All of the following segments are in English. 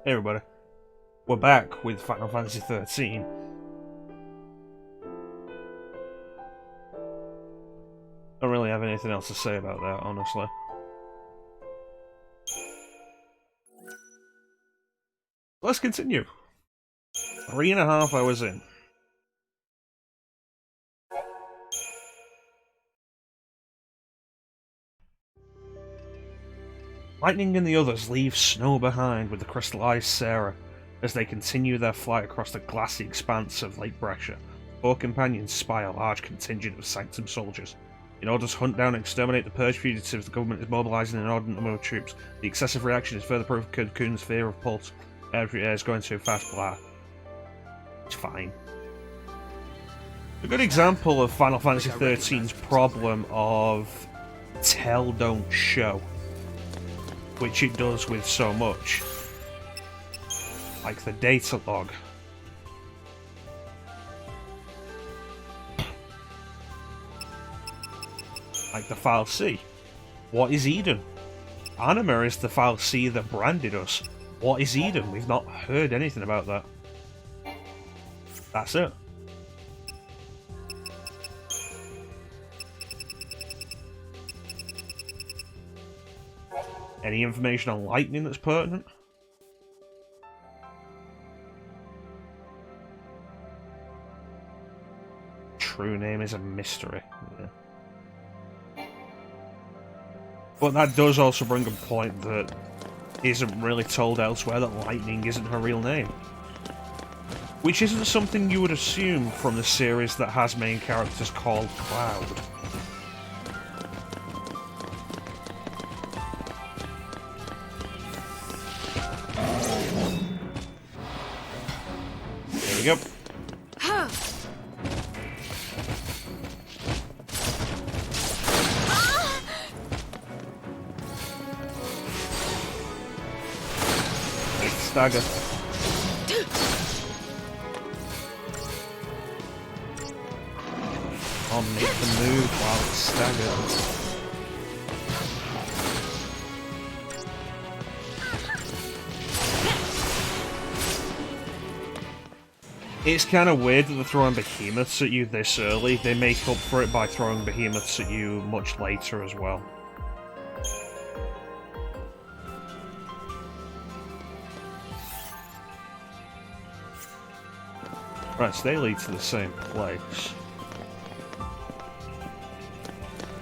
Hey everybody, we're back with Final Fantasy XIII. Don't really have anything else to say about that, honestly. Let's continue. 3.5 hours in. Lightning and the others leave Snow behind with the crystallized Sarah as they continue their flight across the glassy expanse of Lake Brescia. Four companions spy a large contingent of Sanctum soldiers. In order to hunt down and exterminate the purge fugitives, the government is mobilizing an inordinate number of troops. The excessive reaction is further proof of Cocoon's fear of Pulse. Every air is going too fast, blah. It's fine. A good example of Final Fantasy XIII's problem of tell, don't show, which it does with so much. Like the data log. Like the file C. What is Eden? Anima is the file C that branded us. What is Eden? We've not heard anything about that. That's it. Any information on Lightning that's pertinent? True name is a mystery. Yeah. But that does also bring a point that isn't really told elsewhere, that Lightning isn't her real name. Which isn't something you would assume from the series that has main characters called Cloud. There we go. Stagger. I'll make the move while it's staggered. It's kind of weird that they're throwing behemoths at you this early. They make up for it by throwing behemoths at you much later as well. Right, so they lead to the same place.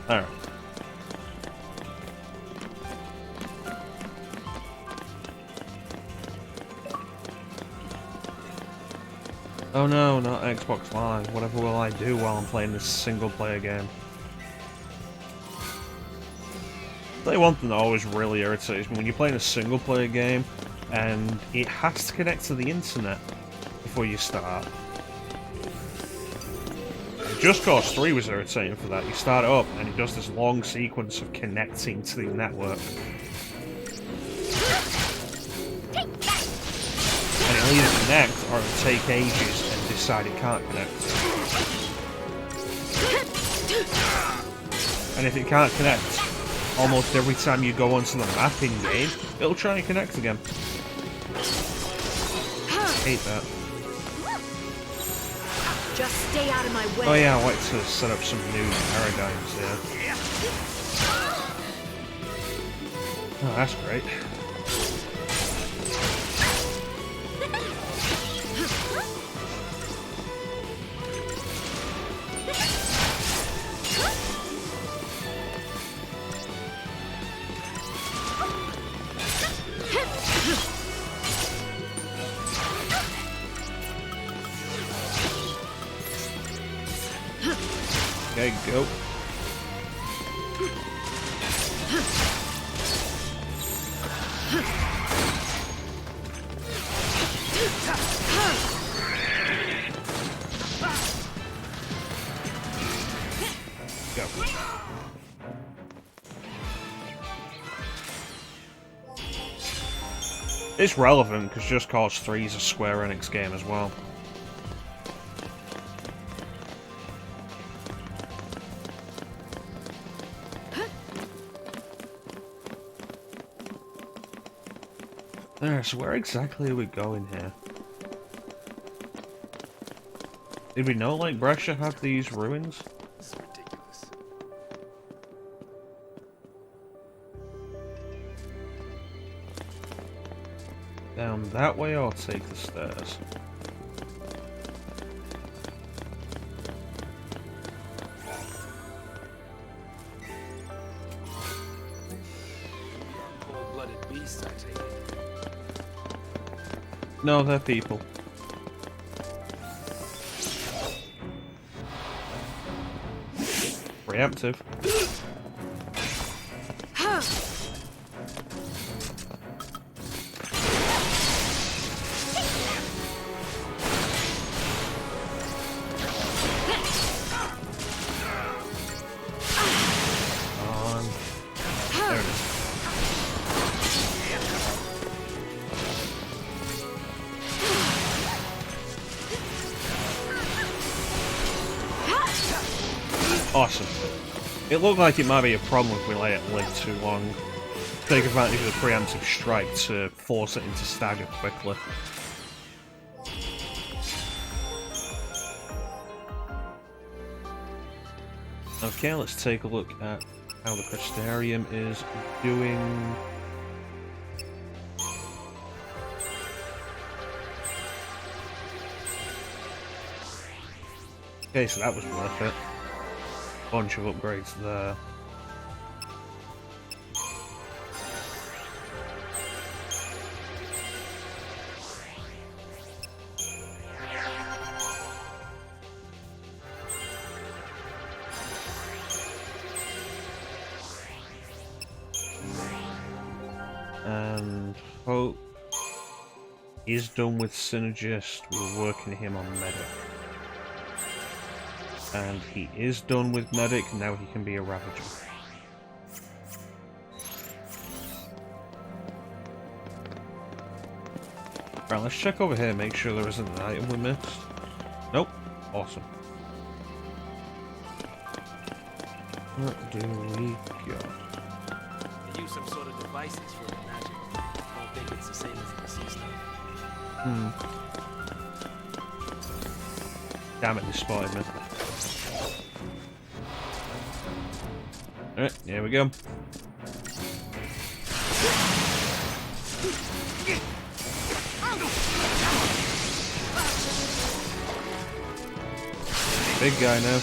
Alright. Oh no, not Xbox Live. Whatever will I do while I'm playing this single-player game? I'll tell you one thing that always really irritates me. When you're playing a single-player game, and it has to connect to the internet before you start. Just Cause 3 was irritating for that. You start it up and it does this long sequence of connecting to the network. And it'll either connect or it'll take ages and decide it can't connect. And if it can't connect, almost every time you go onto the map in game, it'll try and connect again. I hate that. Just stay out of my way. Oh yeah, I wanted to set up some new paradigms there. Oh, that's great. Okay, go. Go. It's relevant because Just Cause 3 is a Square-Enix game as well. So where exactly are we going here? Did we know, like, Brescia had these ruins? This is ridiculous. Down that way or take the stairs? Cold-blooded beasts, I take it. No, they're people. Preemptive. On. There it is. Awesome. It looked like it might be a problem if we let it live too long. Take advantage of the preemptive strike to force it into stagger quickly. Okay, let's take a look at how the Crystarium is doing. Okay, so that was worth it. Bunch of upgrades there. And Hope is done with Synergist. We're working him on Medic. And he is done with Medic, now he can be a Ravager. Right, let's check over here, make sure there isn't an item we missed. Nope. Awesome. What do we got? They use some sort of devices for the magic. I don't think it's the same as the sea stuff. Damn it, they spotted me. Alright, here we go. Big guy now.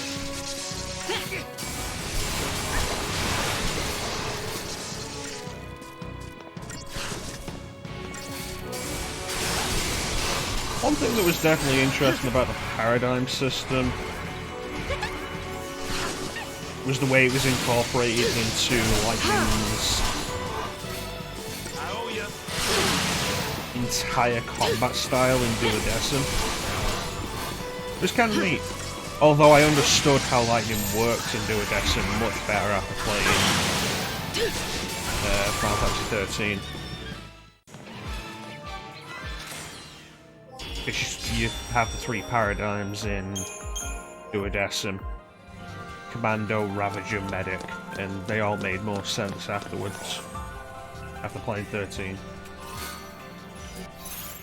One thing that was definitely interesting about the paradigm system was the way it was incorporated into Lightning's entire combat style in Duodecim. It was kind of neat. Although I understood how Lightning worked in Duodecim much better after playing Final Fantasy XIII. Because you have the three paradigms in Duodecim. Commando, Ravager, Medic, and they all made more sense afterwards, after playing 13.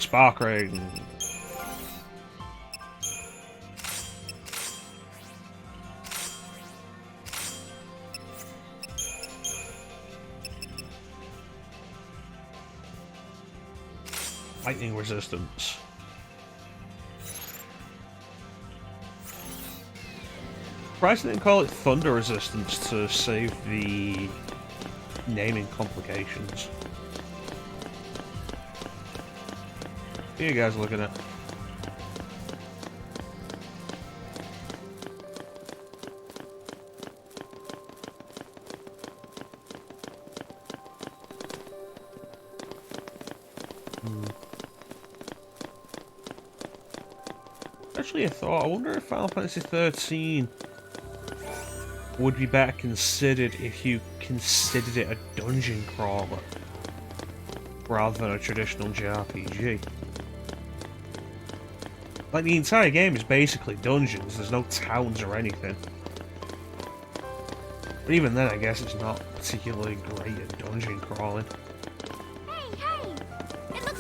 Spark Rain. Lightning Resistance. Surprised they didn't call it Thunder Resistance to save the naming complications. What are you guys looking at? Actually, I thought, I wonder if Final Fantasy XIII would be better considered if you considered it a dungeon crawler rather than a traditional JRPG. Like, the entire game is basically dungeons, there's no towns or anything. But even then, I guess it's not particularly great at dungeon crawling. Hey, hey! It looks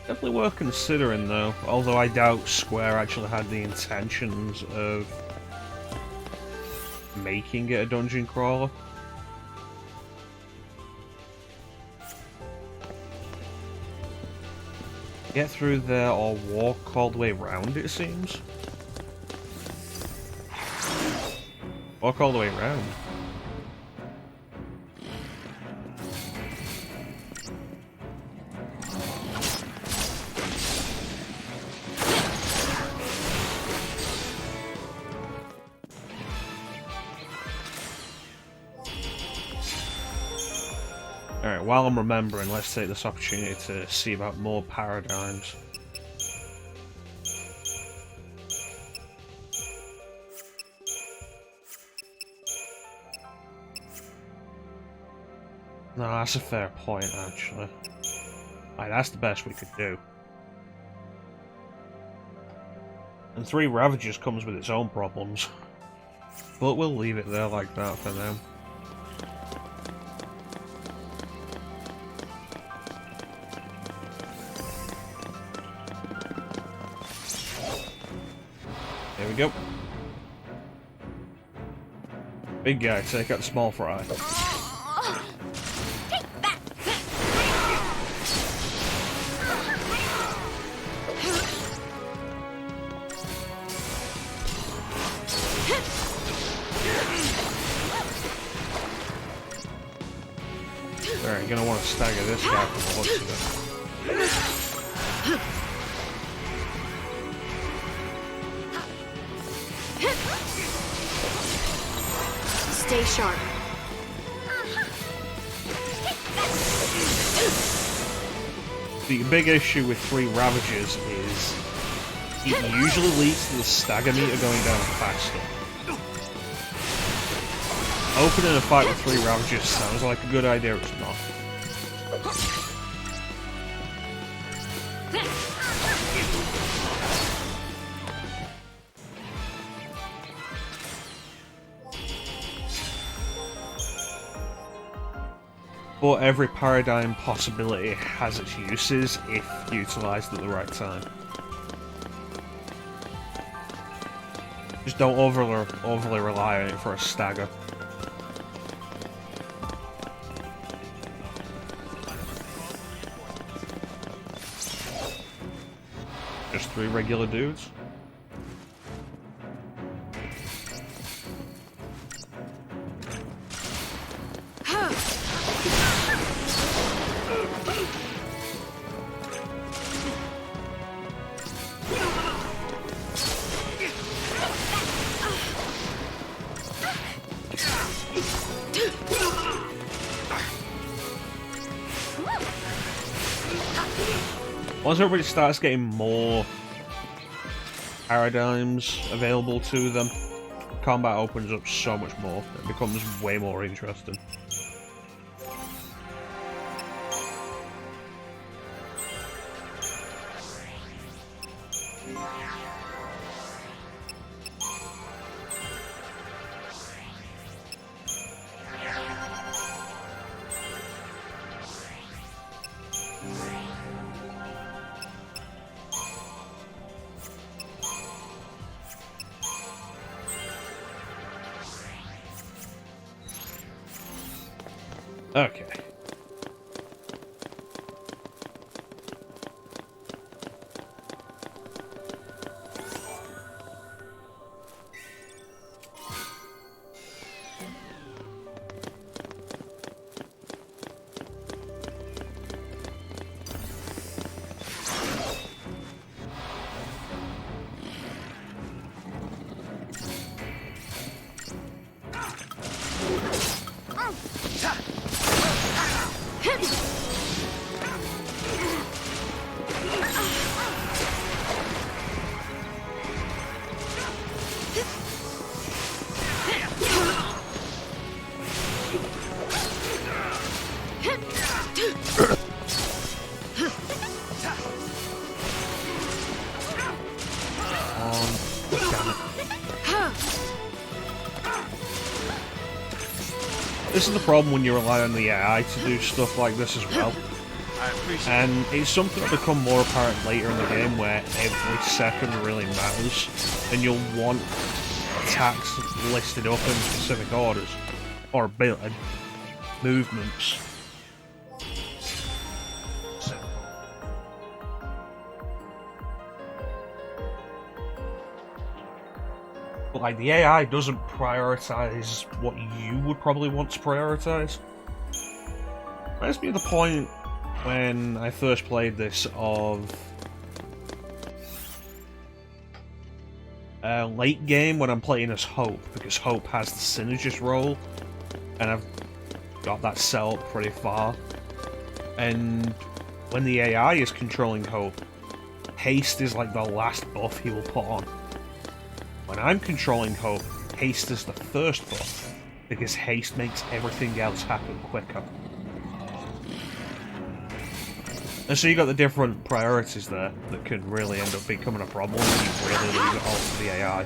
Definitely worth considering though, although I doubt Square actually had the intentions of making it a dungeon crawler. Get through there or walk all the way around, it seems. Walk all the way around. Alright, while I'm remembering, let's take this opportunity to see about more paradigms. No, that's a fair point, actually. Right, that's the best we could do. And 3 Ravagers comes with its own problems. But we'll leave it there like that for now. There we go. Big guy, take out the small fry. Alright, you're gonna want to stagger this guy from the looks of it. Stay sharp. The big issue with 3 Ravagers is it usually leads to the stagger meter going down faster. Opening a fight with 3 Ravagers sounds like a good idea, it's not. But every paradigm possibility has its uses if utilised at the right time. Just don't overly rely on it for a stagger. Just 3 regular dudes. Once everybody starts getting more paradigms available to them, combat opens up so much more. It becomes way more interesting. Okay. This is the problem when you rely on the AI to do stuff like this as well. I appreciate And it's something that'll become more apparent later in the game where every second really matters, and you'll want attacks listed up in specific orders, or movements. But like, the AI doesn't prioritize what you would probably want to prioritize. Reminds me of the point when I first played this of late game when I'm playing as Hope, because Hope has the synergist role, and I've got that set up pretty far. And when the AI is controlling Hope, haste is like the last buff he will put on. When I'm controlling Hope, haste is the first buff, because haste makes everything else happen quicker. And so you got the different priorities there that can really end up becoming a problem when you really leave it all to the AI.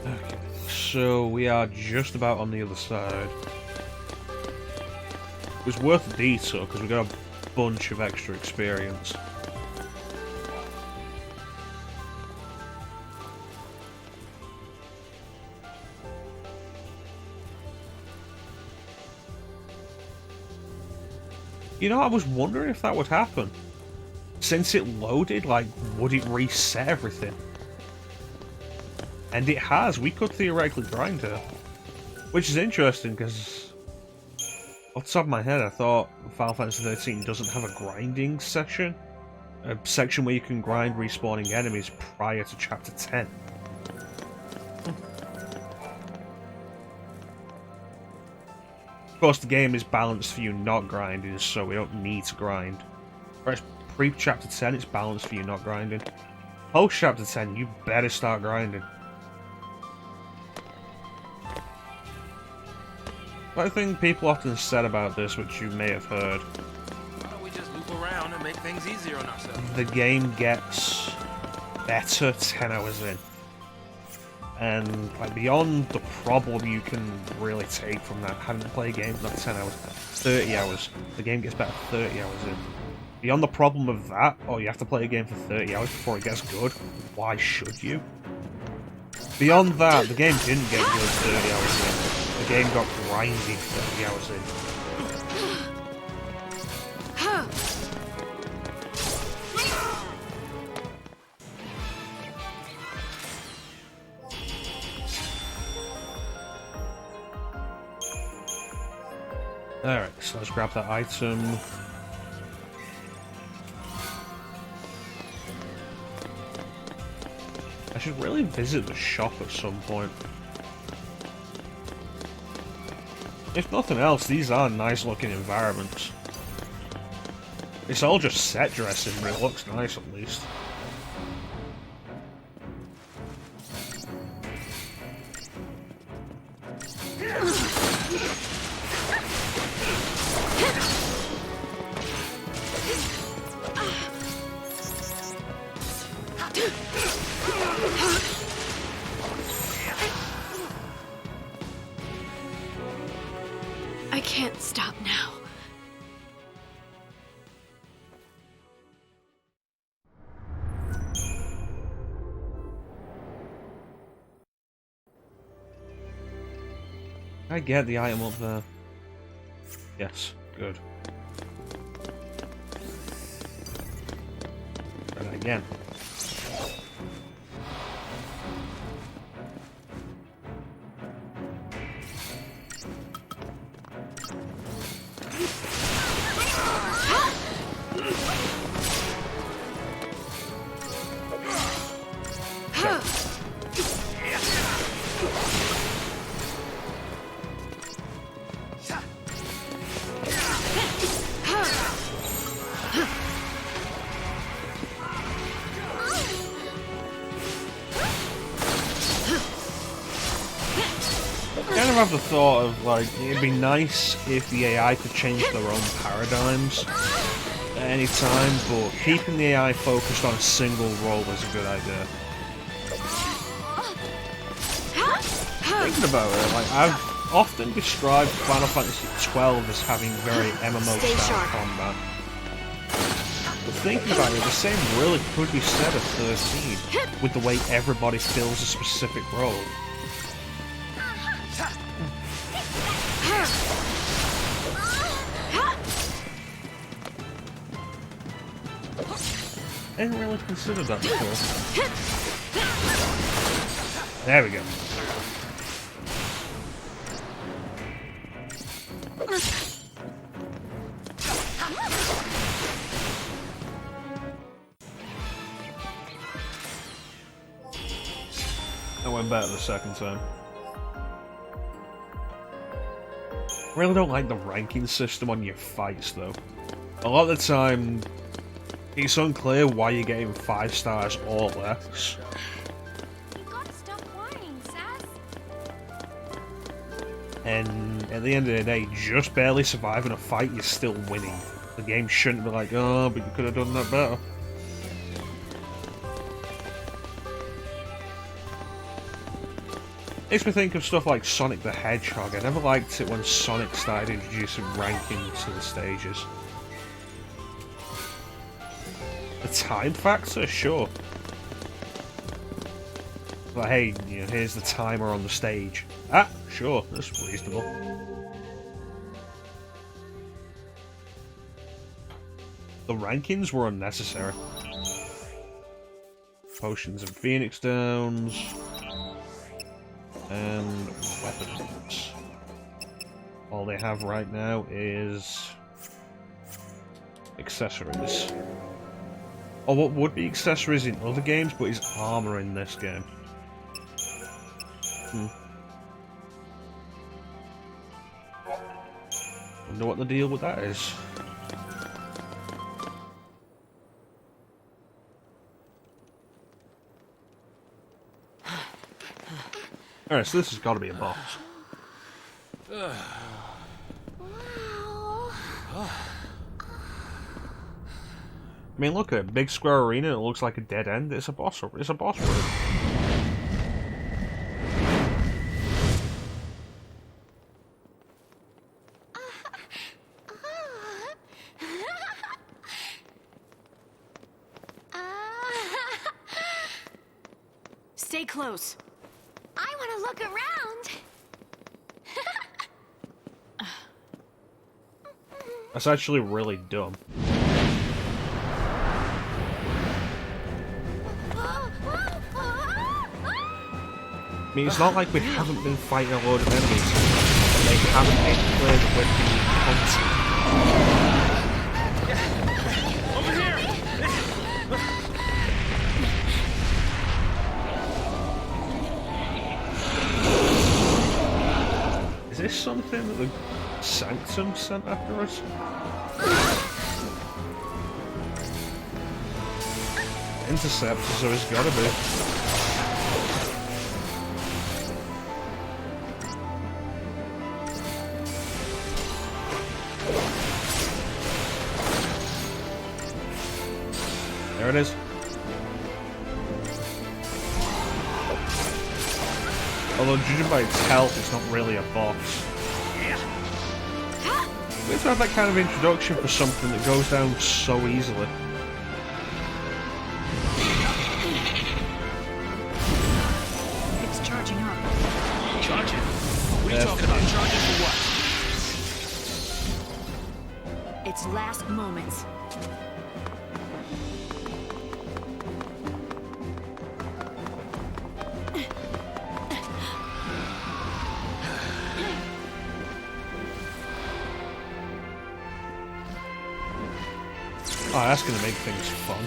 Okay, so we are just about on the other side. It was worth a detour because we got a bunch of extra experience. You know, I was wondering if that would happen. Since it loaded, like, would it reset everything? And it has. We could theoretically grind her. Which is interesting because off the top of my head, I thought Final Fantasy XIII doesn't have a grinding section. A section where you can grind respawning enemies prior to Chapter 10. Of course, the game is balanced for you not grinding, so we don't need to grind. Whereas pre-Chapter 10, it's balanced for you not grinding. Post-Chapter 10, you better start grinding. One thing people often said about this, which you may have heard, Why don't we just loop around and make things easier on ourselves? the game gets better 10 hours in. And like, beyond the problem you can really take from that, having to play a game for not 10 hours, 30 hours, the game gets better 30 hours in. Beyond the problem of that, oh, you have to play a game for 30 hours before it gets good, why should you? Beyond that, the game didn't get good 30 hours in. The game got grindy 30 hours in. Alright, so let's grab that item. I should really visit the shop at some point. If nothing else, these are nice looking environments. It's all just set dressing, but it looks nice at least. I can't stop now. I get the item up there. Yes, good. Try that again. have the thought of, like, it'd be nice if the AI could change their own paradigms at any time, but keeping the AI focused on a single role is a good idea. Thinking about it, like, I've often described Final Fantasy XII as having very MMO-style combat. But thinking about it, the same really could be said of 13, with the way everybody fills a specific role. I didn't really consider that before. There we go. I went better the second time. I really don't like the ranking system on your fights though. A lot of the time, it's unclear why you're getting 5 stars or less. You gotta stop whining, Sass. And at the end of the day, just barely surviving a fight, you're still winning. The game shouldn't be like, oh, but you could have done that better. Makes me think of stuff like Sonic the Hedgehog. I never liked it when Sonic started introducing ranking to the stages. The time factor, sure. But hey, you know, here's the timer on the stage. Ah, sure, that's reasonable. The rankings were unnecessary. Potions and Phoenix Downs. And weapons. All they have right now is accessories. Or what would be accessories in other games, but is armor in this game. Wonder what the deal with that is. Alright, so this has got to be a boss. Wow. I mean, look at it. Big square arena. It looks like a dead end. It's a boss. It's a boss room. Stay close. I want to look around. That's actually really dumb. I mean, it's not like we haven't been fighting a load of enemies, and they haven't been cleared with the hunting. Over here! Is this something that the Sanctum sent after us? Interceptor, so it's gotta be. There it is. Although judging by its health, it's not really a boss. Weird to have that kind of introduction for something that goes down so easily. It's charging up. Charging? What are you talking about? Charging for what? Its last moments. Oh, that's gonna make things fun.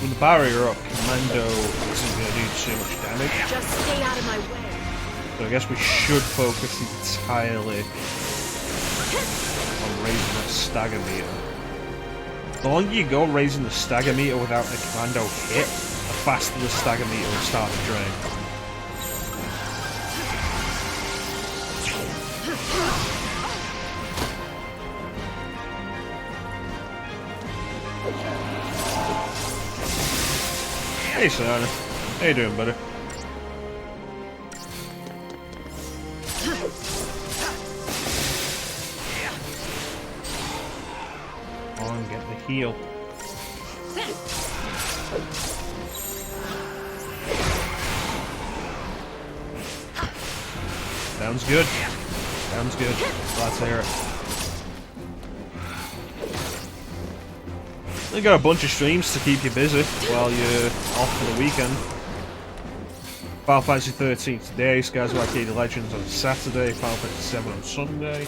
With the barrier up, Commando isn't gonna do too much damage. Just stay out of my way. So I guess we should focus entirely on raising that stagger meter. The longer you go raising the stagger meter without a commando hit, the faster the stagger meter will start to drain. Hey Shaun, how you doing, buddy? On, get the heal. Sounds good. Sounds good. Glad to hear it. We got a bunch of streams to keep you busy while you're off for the weekend. Final Fantasy XIII today, Skies of Arcadia Legends on Saturday, Final Fantasy VII on Sunday.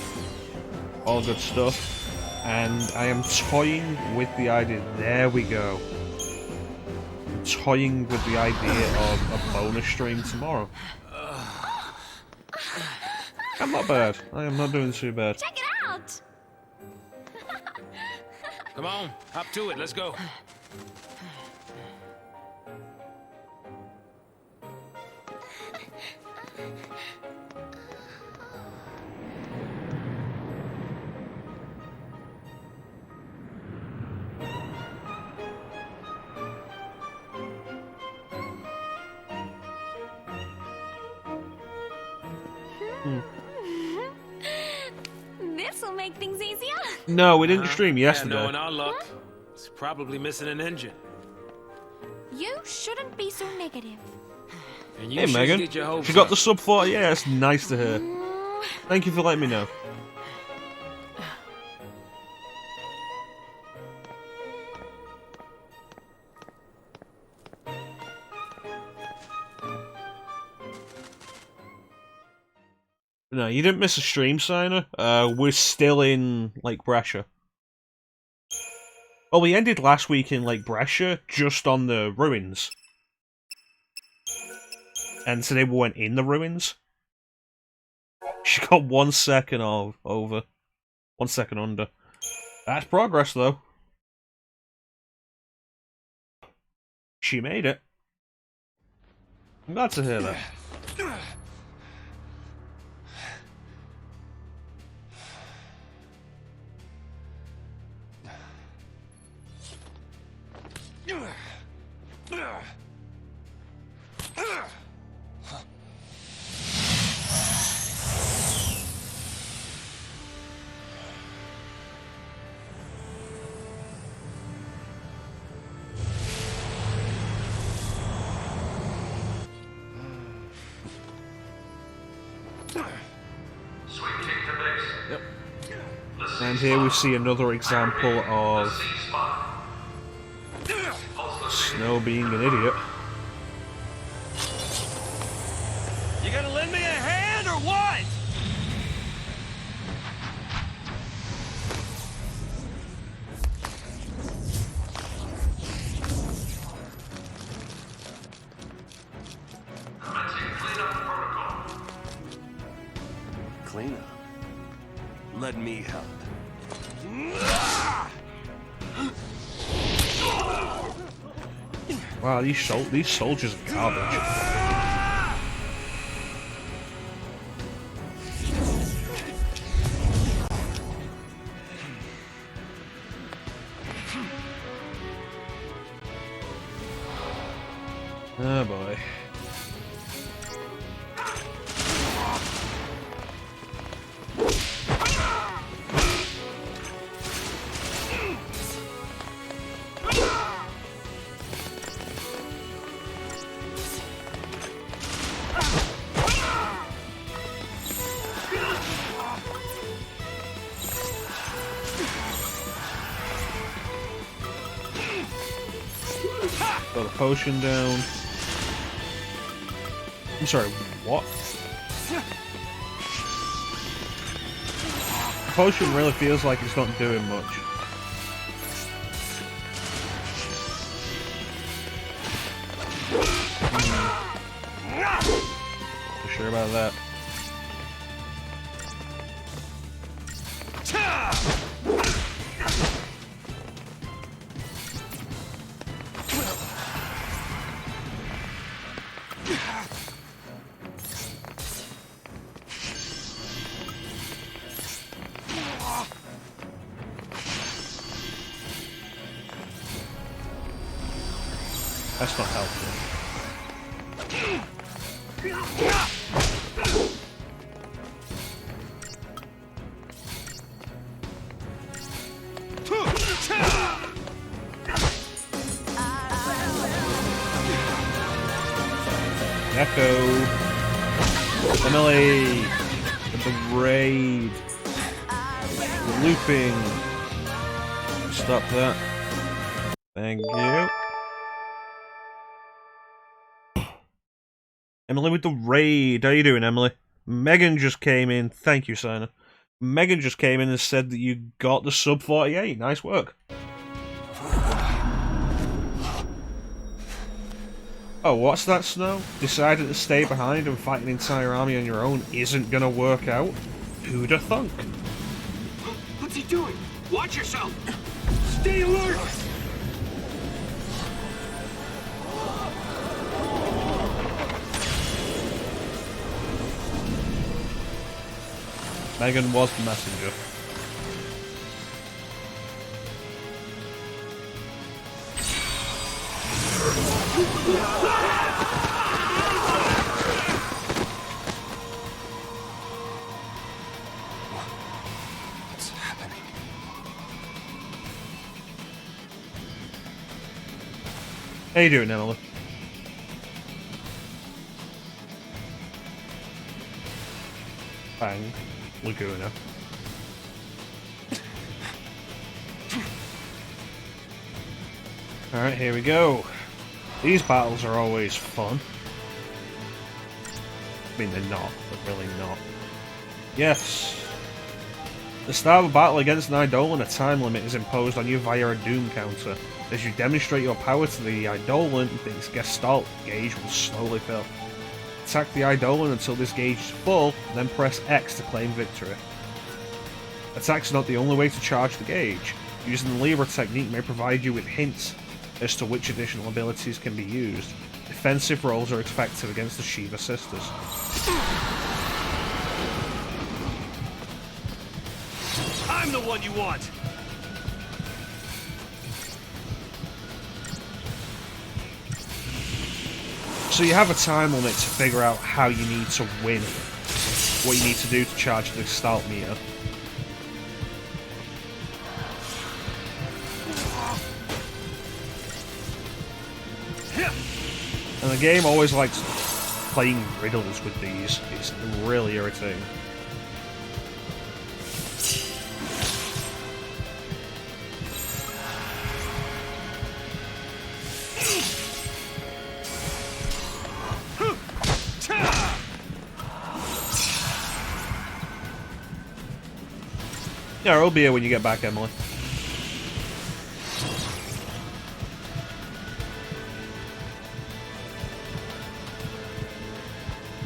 All good stuff. And I am toying with the idea. There we go. I'm toying with the idea of a bonus stream tomorrow. I'm not bad. I am not doing too bad. Check it out! Come on, hop to it. Let's go. This'll make things easier. No, we didn't stream yesterday. Yeah, knowing our luck, it's probably missing an engine. You shouldn't be so negative. And you Hey should Megan, get your hopes she got up. the sub 40. Yeah, it's nice to hear. Thank you for letting me know. No, you didn't miss a stream, Signer. We're still in Lake Brescia. Well, we ended last week in Lake Brescia, just on the ruins. And today we went in the ruins. She got 1 second over. 1 second under. That's progress, though. She made it. I'm glad to hear that. And here we see another example of Snow being an idiot. You gonna lend me a hand or what? Cleanup. Let me help. Wow, these soldiers are garbage. Oh boy. Got a potion down. I'm sorry, what? The potion really feels like it's not doing much. Not sure about that. That's not helpful. Echo. Emily. The raid. The looping. Stop that. Thank you. Emily with the raid. How you doing, Emily? Megan just came in. Thank you, Sina. Megan just came in and said that you got the sub 48. Nice work. Oh, what's that, Snow? Deciding to stay behind and fight an entire army on your own isn't gonna work out? Who'da thunk? What's he doing? Watch yourself! Stay alert! Megan was the messenger. What's happening? How you doing, Emily? Bang. Laguna. Alright, here we go. These battles are always fun. I mean, they're not, but really not. Yes. At the start of a battle against an Eidolon, a time limit is imposed on you via a doom counter. As you demonstrate your power to the Eidolon, its Gestalt gauge will slowly fill. Attack the Eidolon until this gauge is full, then press X to claim victory. Attacks are not the only way to charge the gauge. Using the Libra technique may provide you with hints as to which additional abilities can be used. Defensive rolls are effective against the Shiva sisters. I'm the one you want! So you have a time limit to figure out how you need to win. What you need to do to charge the Gestalt meter. And the game always likes playing riddles with these. It's really irritating. Yeah, it'll be here when you get back, Emily.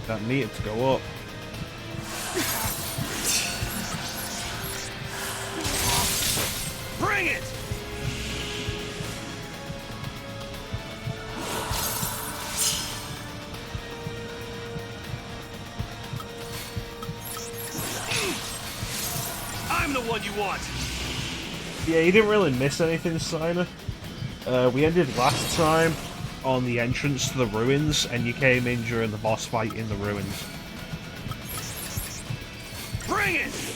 That meter to go up. Bring it! I'm the one you want! Yeah, you didn't really miss anything, Sina. We ended last time on the entrance to the ruins, and you came in during the boss fight in the ruins. Bring it!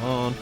On.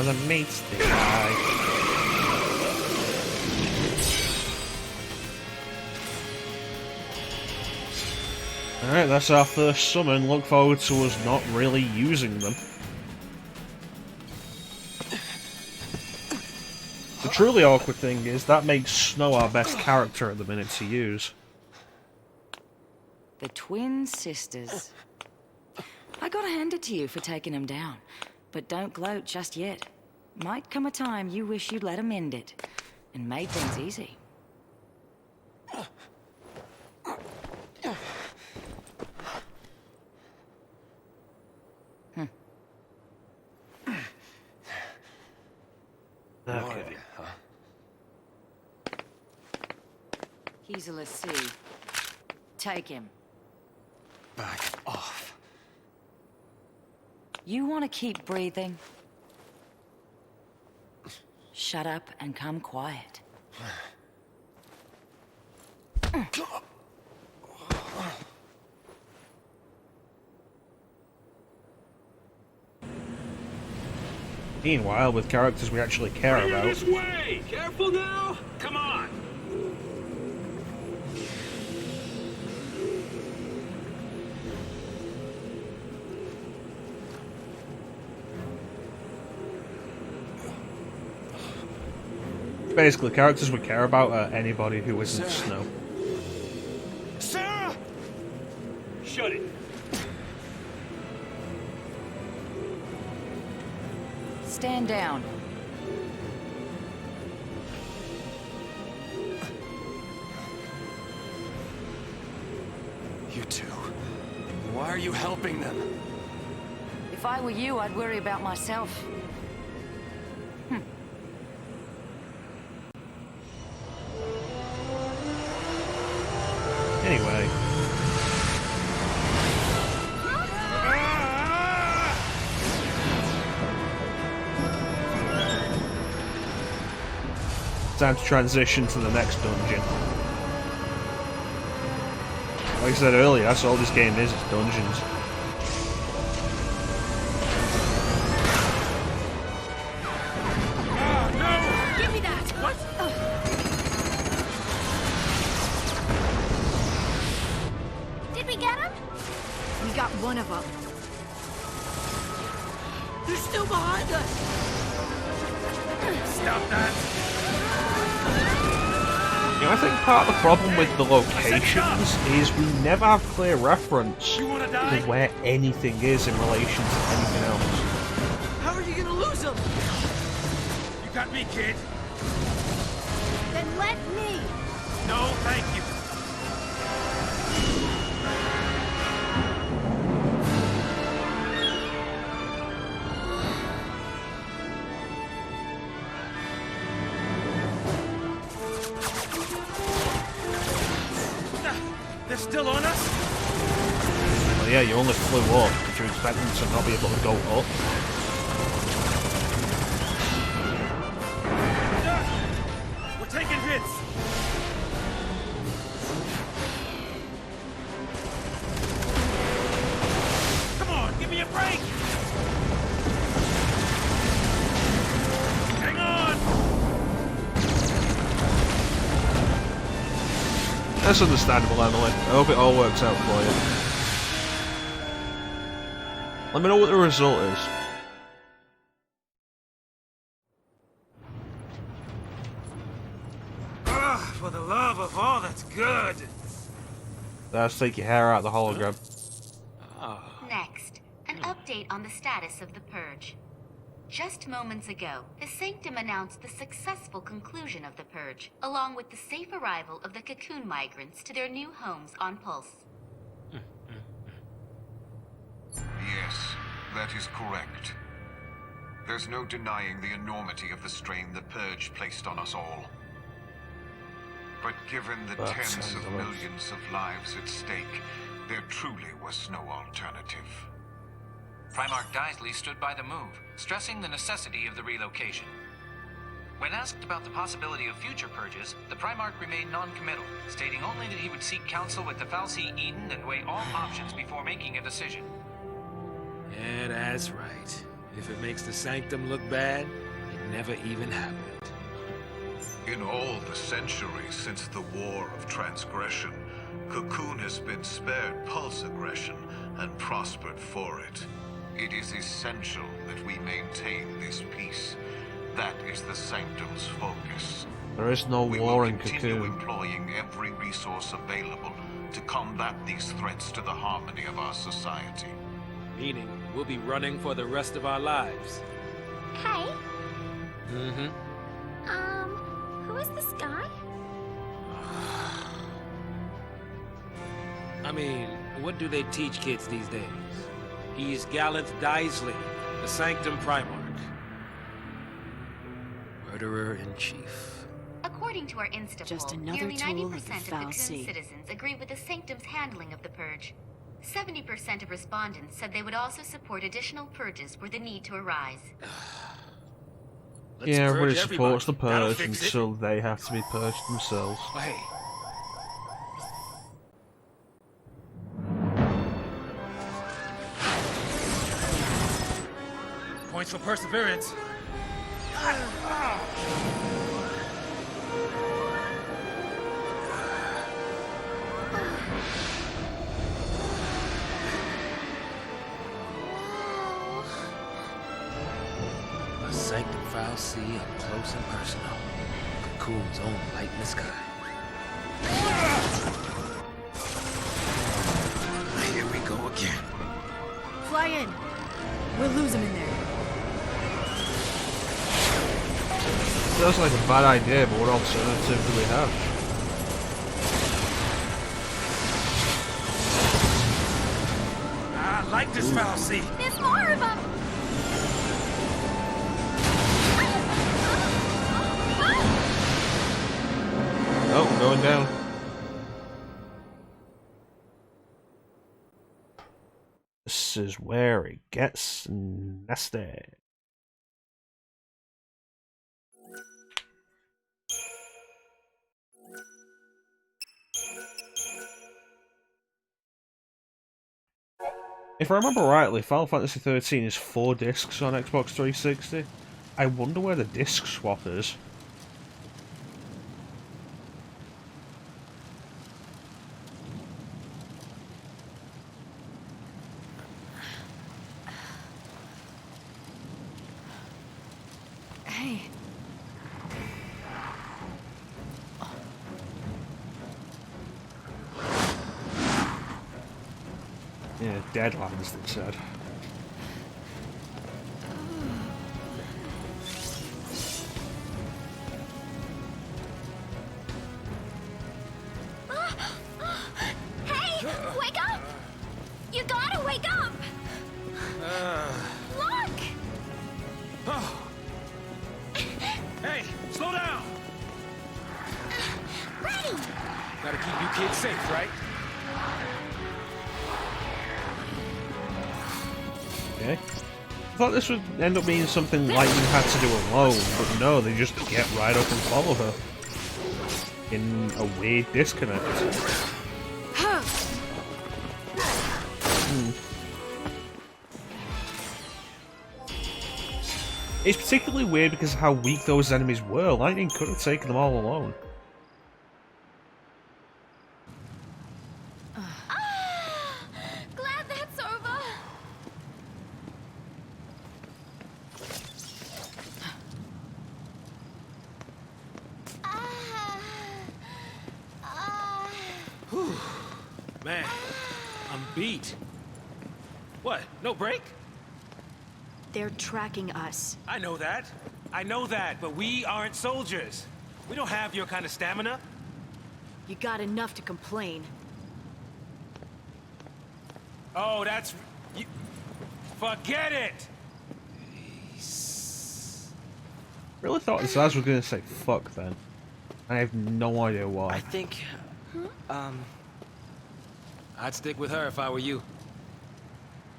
the mates they die. Alright, that's our first summon. Look forward to us not really using them. The truly awkward thing is that makes Snow our best character at the minute to use. The twin sisters. I gotta hand it to you for taking them down. But don't gloat just yet. Might come a time you wish you'd let them end it. And made things easy. Okay. He's a lassie. Take him. Back off. You want to keep breathing? Shut up and come quiet. Meanwhile, with characters we actually care Clear about. this way! Careful now! Come on! Basically, characters we care about are anybody who isn't Snow. Sarah! Shut it. Stand down. You two. Why are you helping them? If I were you, I'd worry about myself. Anyway. Time to transition to the next dungeon. Like I said earlier, that's all this game is dungeons. Give me that! What? Did we get him? We got one of them. They're still behind us! Stop that! You know, I think part of the problem with the locations is we never have clear reference You wanna to die? where anything is in relation to anything else. How are you gonna lose them? You got me, kid. Then let me! No, thank you. They're still on us? Well, yeah, you only flew up. Did you expect them to not be able to go up? We're taking hits. Come on, give me a break. Hang on. That's understandable, Emily. I hope it all works out for you. Let me know what the result is. For the love of all that's good. Let's take your hair out of the hologram. Next, an update on the status of the Purge. Just moments ago, the Sanctum announced the successful conclusion of the Purge, along with the safe arrival of the Cocoon migrants to their new homes on Pulse. Yes, that is correct. There's no denying the enormity of the strain the Purge placed on us all. But given the That tens sounds of rough. millions of lives at stake, there truly was no alternative. Primarch Daisley stood by the move, stressing the necessity of the relocation. When asked about the possibility of future purges, the Primarch remained non-committal, stating only that he would seek counsel with the Fal'Cie Eden and weigh all options before making a decision. Yeah, that's right. If it makes the Sanctum look bad, it never even happened. In all the centuries since the War of Transgression, Cocoon has been spared pulse aggression and prospered for it. It is essential that we maintain this peace. That is the Sanctum's focus. There is no We war will in continue Cocoon. employing every resource available to combat these threats to the harmony of our society. Meaning, we'll be running for the rest of our lives. Hey, Mm-hmm. who is this guy? I mean, what do they teach kids these days? He's Gallant Daisley, the Sanctum Primarch. Murderer-in-Chief. According to our Insta Just poll, another nearly tool 90% of the of foul Cocoon sea. citizens agree with the Sanctum's handling of the Purge. 70% of respondents said they would also support additional purges were the need to arise. Let's Yeah, everybody purge supports the everybody. That'll purge fix it. until they have to be purged themselves. Oh, hey. Points for perseverance. A sanctified sea up close and personal. Cocoon's own light in the sky. Here we go again. Fly in. We'll lose him in there. Sounds like a bad idea, but what alternative do we have? I like this foul sea. There's more of them! Oh, going down. This is where it gets nasty. If I remember rightly, Final Fantasy XIII is 4 discs on Xbox 360. I wonder where the disc swap is. Hey. Yeah, deadlines, they said. Hey! Wake up! You gotta wake up! Look! Hey, slow down! Ready! Gotta keep you kids safe, right? Okay. I thought this would end up being something Lightning had to do alone, but no, they just get right up and follow her. In a weird disconnect. It's particularly weird because of how weak those enemies were. Lightning could have taken them all alone. Glad that's over! Man, I'm beat. What? No break? They're tracking us. I know that, but we aren't soldiers. We don't have your kind of stamina. You got enough to complain. Oh, that's... You, forget it! Really thought Zaz was going to say fuck then. I have no idea why. I think, I'd stick with her if I were you.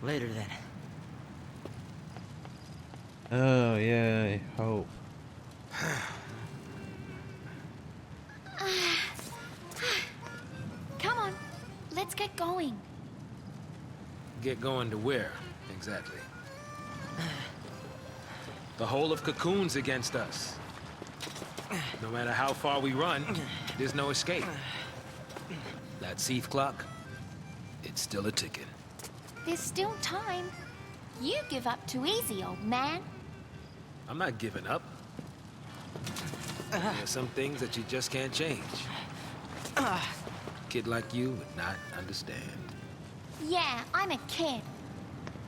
later then. Oh yeah, I hope. Come on, let's get going. Get going to where, exactly? The whole of Cocoon's against us. No matter how far we run, there's no escape. That Seath clock, it's still a ticking. There's still time. You give up too easy, old man. I'm not giving up. There are some things that you just can't change. A kid like you would not understand. Yeah, I'm a kid.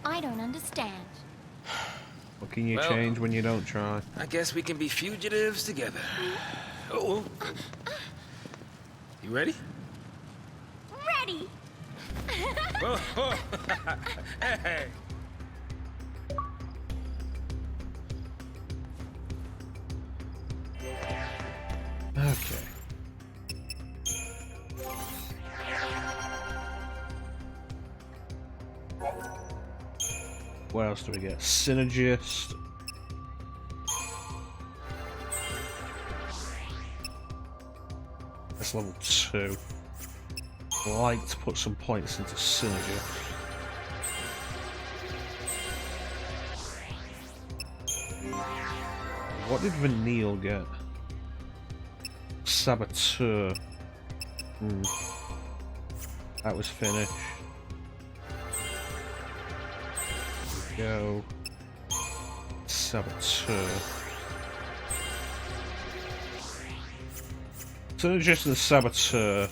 I don't understand. What can you Well, change when you don't try? I guess we can be fugitives together. Oh. You ready? Ready! Oh. Hey. Okay. What else do we get? Synergist. That's level 2. I'd like to put some points into Synergy. What did Vanille get? Saboteur. That was finished. Go. Saboteur. Synergist and Saboteur.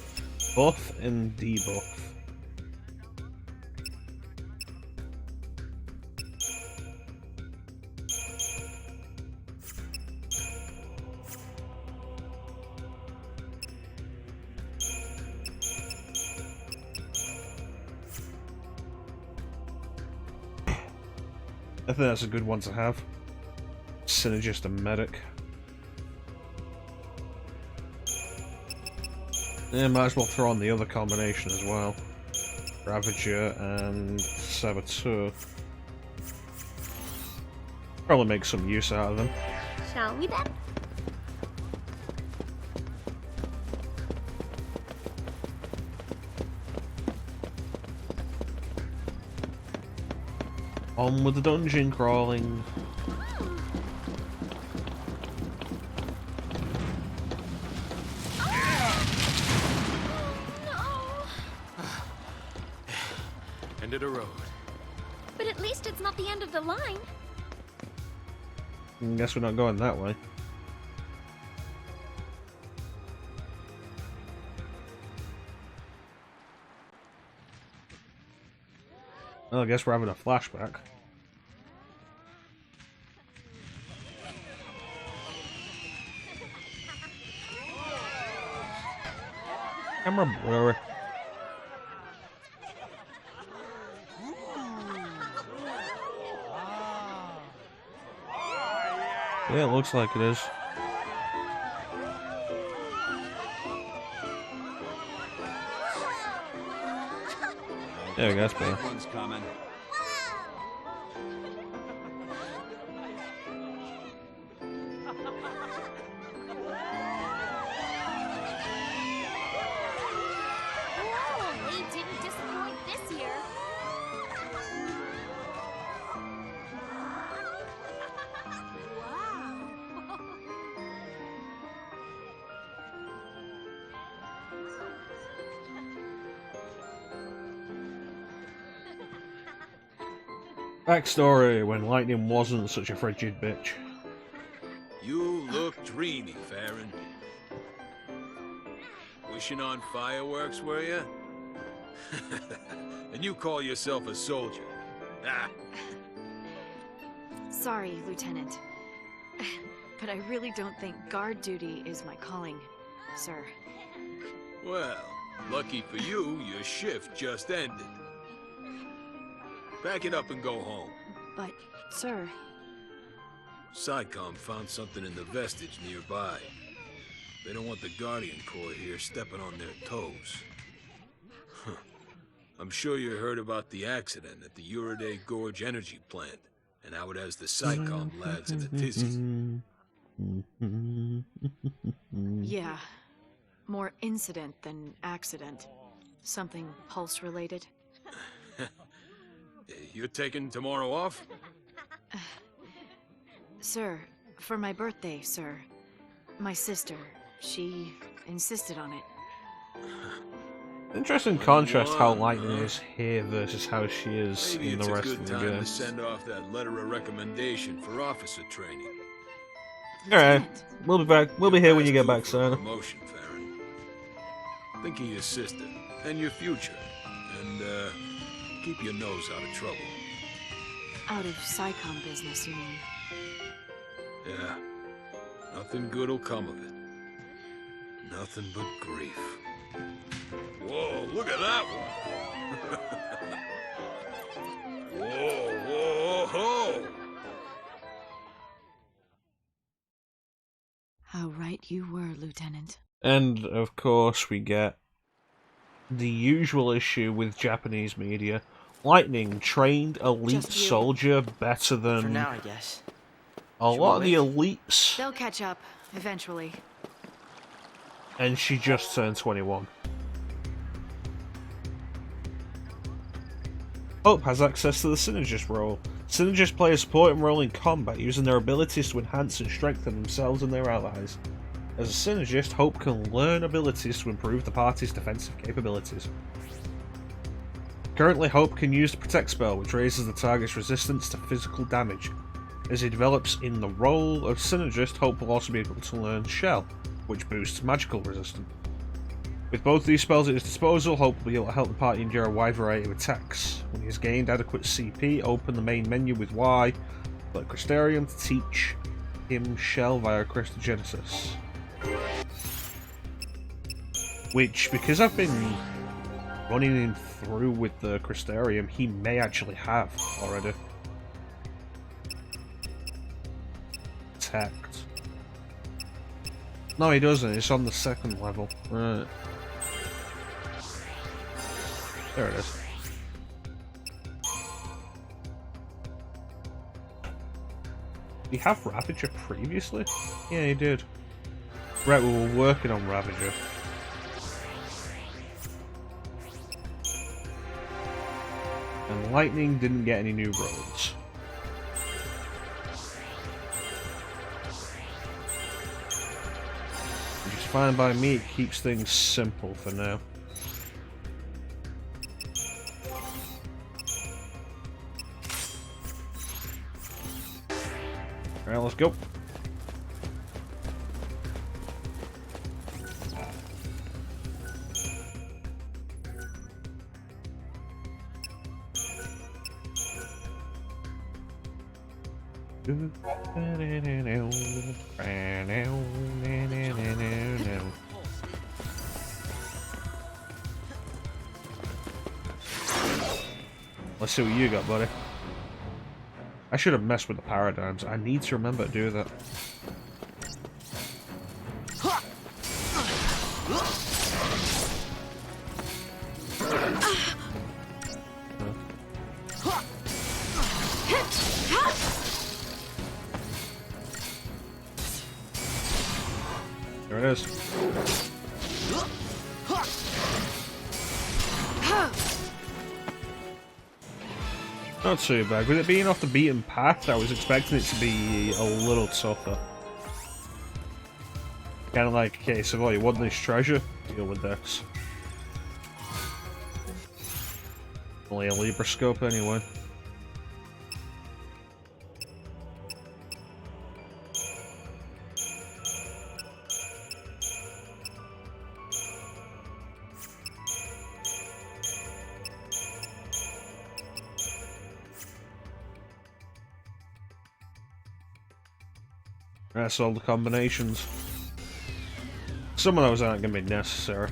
Buff and debuff. I think that's a good one to have. Synergist and Medic. Yeah, might as well throw on the other combination as well. Ravager and Saboteur. Probably make some use out of them. Shall we then? On with the dungeon crawling. End of the road. But at least it's not the end of the line. Guess we're not going that way. Well, I guess we're having a flashback. Camera blurry. Yeah, it looks like it is. There we go, that's better. One's coming. Whoa, we didn't disappoint this year. Backstory, when lightning wasn't such a frigid bitch. You look dreamy, Farron. Wishing on fireworks, were you? And you call yourself a soldier. Ah. Sorry, Lieutenant. But I really don't think guard duty is my calling, sir. Well, lucky for you, your shift just ended. Pack it up and go home. But, sir... SciComm found something in the vestige nearby. They don't want the Guardian Corps here stepping on their toes. Huh. I'm sure you heard about the accident at the Uriday Gorge energy plant, and how it has the SciComm lads in a tizzy. Yeah. More incident than accident. Something pulse-related. You're taking tomorrow off? Sir, for my birthday, sir. My sister, she insisted on it. Interesting contrast how Lightning is here versus how she is Maybe in it's the a rest good of the time game. to send off that letter of recommendation for officer training. Alright, we'll be back. We'll be here when you get back, Sana. Promotion, Farron. Think of your sister and your future, and keep your nose out of trouble. Out of SciComm business, you mean? Yeah, nothing good'll come of it. Nothing but grief. Whoa, look at that one! Whoa, whoa, ho! How right you were, Lieutenant. And, of course, we get the usual issue with Japanese media. Lightning, trained elite soldier, better than For now, I guess. a lot of the elites. They'll catch up, eventually. And she just turned 21. Hope has access to the Synergist role. Synergists play a supporting role in combat, using their abilities to enhance and strengthen themselves and their allies. As a Synergist, Hope can learn abilities to improve the party's defensive capabilities. Currently, Hope can use the Protect spell, which raises the target's resistance to physical damage. As he develops in the role of Synergist, Hope will also be able to learn Shell, which boosts magical resistance. With both these spells at his disposal, Hope will be able to help the party endure a wide variety of attacks. When he has gained adequate CP, open the main menu with Y, select Crystarium to teach him Shell via Crystogenesis. Which, because I've been running him through with the Crystarium, he may actually have already. Attacked. No, he doesn't. It's on the second level. Right. There it is. Did he have Ravager previously? Yeah, he did. Right, we were working on Ravager. And Lightning didn't get any new roads. Which is fine by me, it keeps things simple for now. Alright, let's go. Let's see what you got, buddy. I should have messed with the paradigms. I need to remember to do that. There it is. Not too bad. With it being off the beaten path, I was expecting it to be a little tougher. Kind of like a case of, oh, you want this treasure? Deal with this. Only a Libra scope anyway. That's all the combinations. Some of those aren't going to be necessary.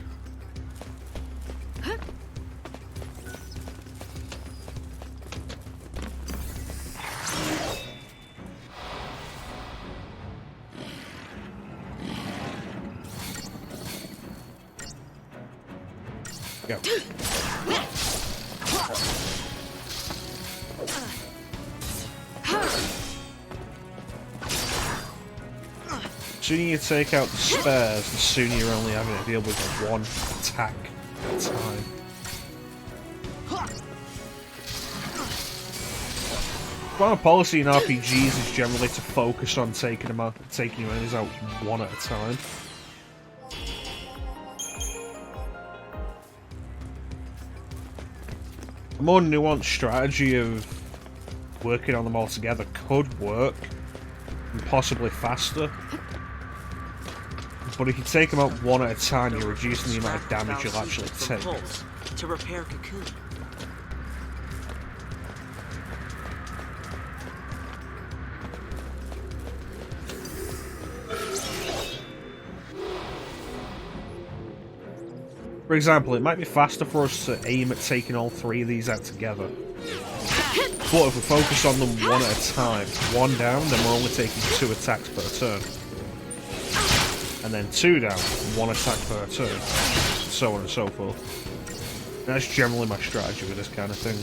Go. The sooner you take out the spares, the sooner you're only having to deal with one attack at a time. Our policy in RPGs is generally to focus on taking your enemies out one at a time. A more nuanced strategy of working on them all together could work, and possibly faster. But if you take them out one at a time, you're reducing the amount of damage you'll actually take. To repair Cocoon. For example, it might be faster for us to aim at taking all three of these out together. But if we focus on them one at a time, one down, then we're only taking 2 attacks per turn. And then 2 down, 1 attack per turn. So on and so forth. That's generally my strategy with this kind of thing.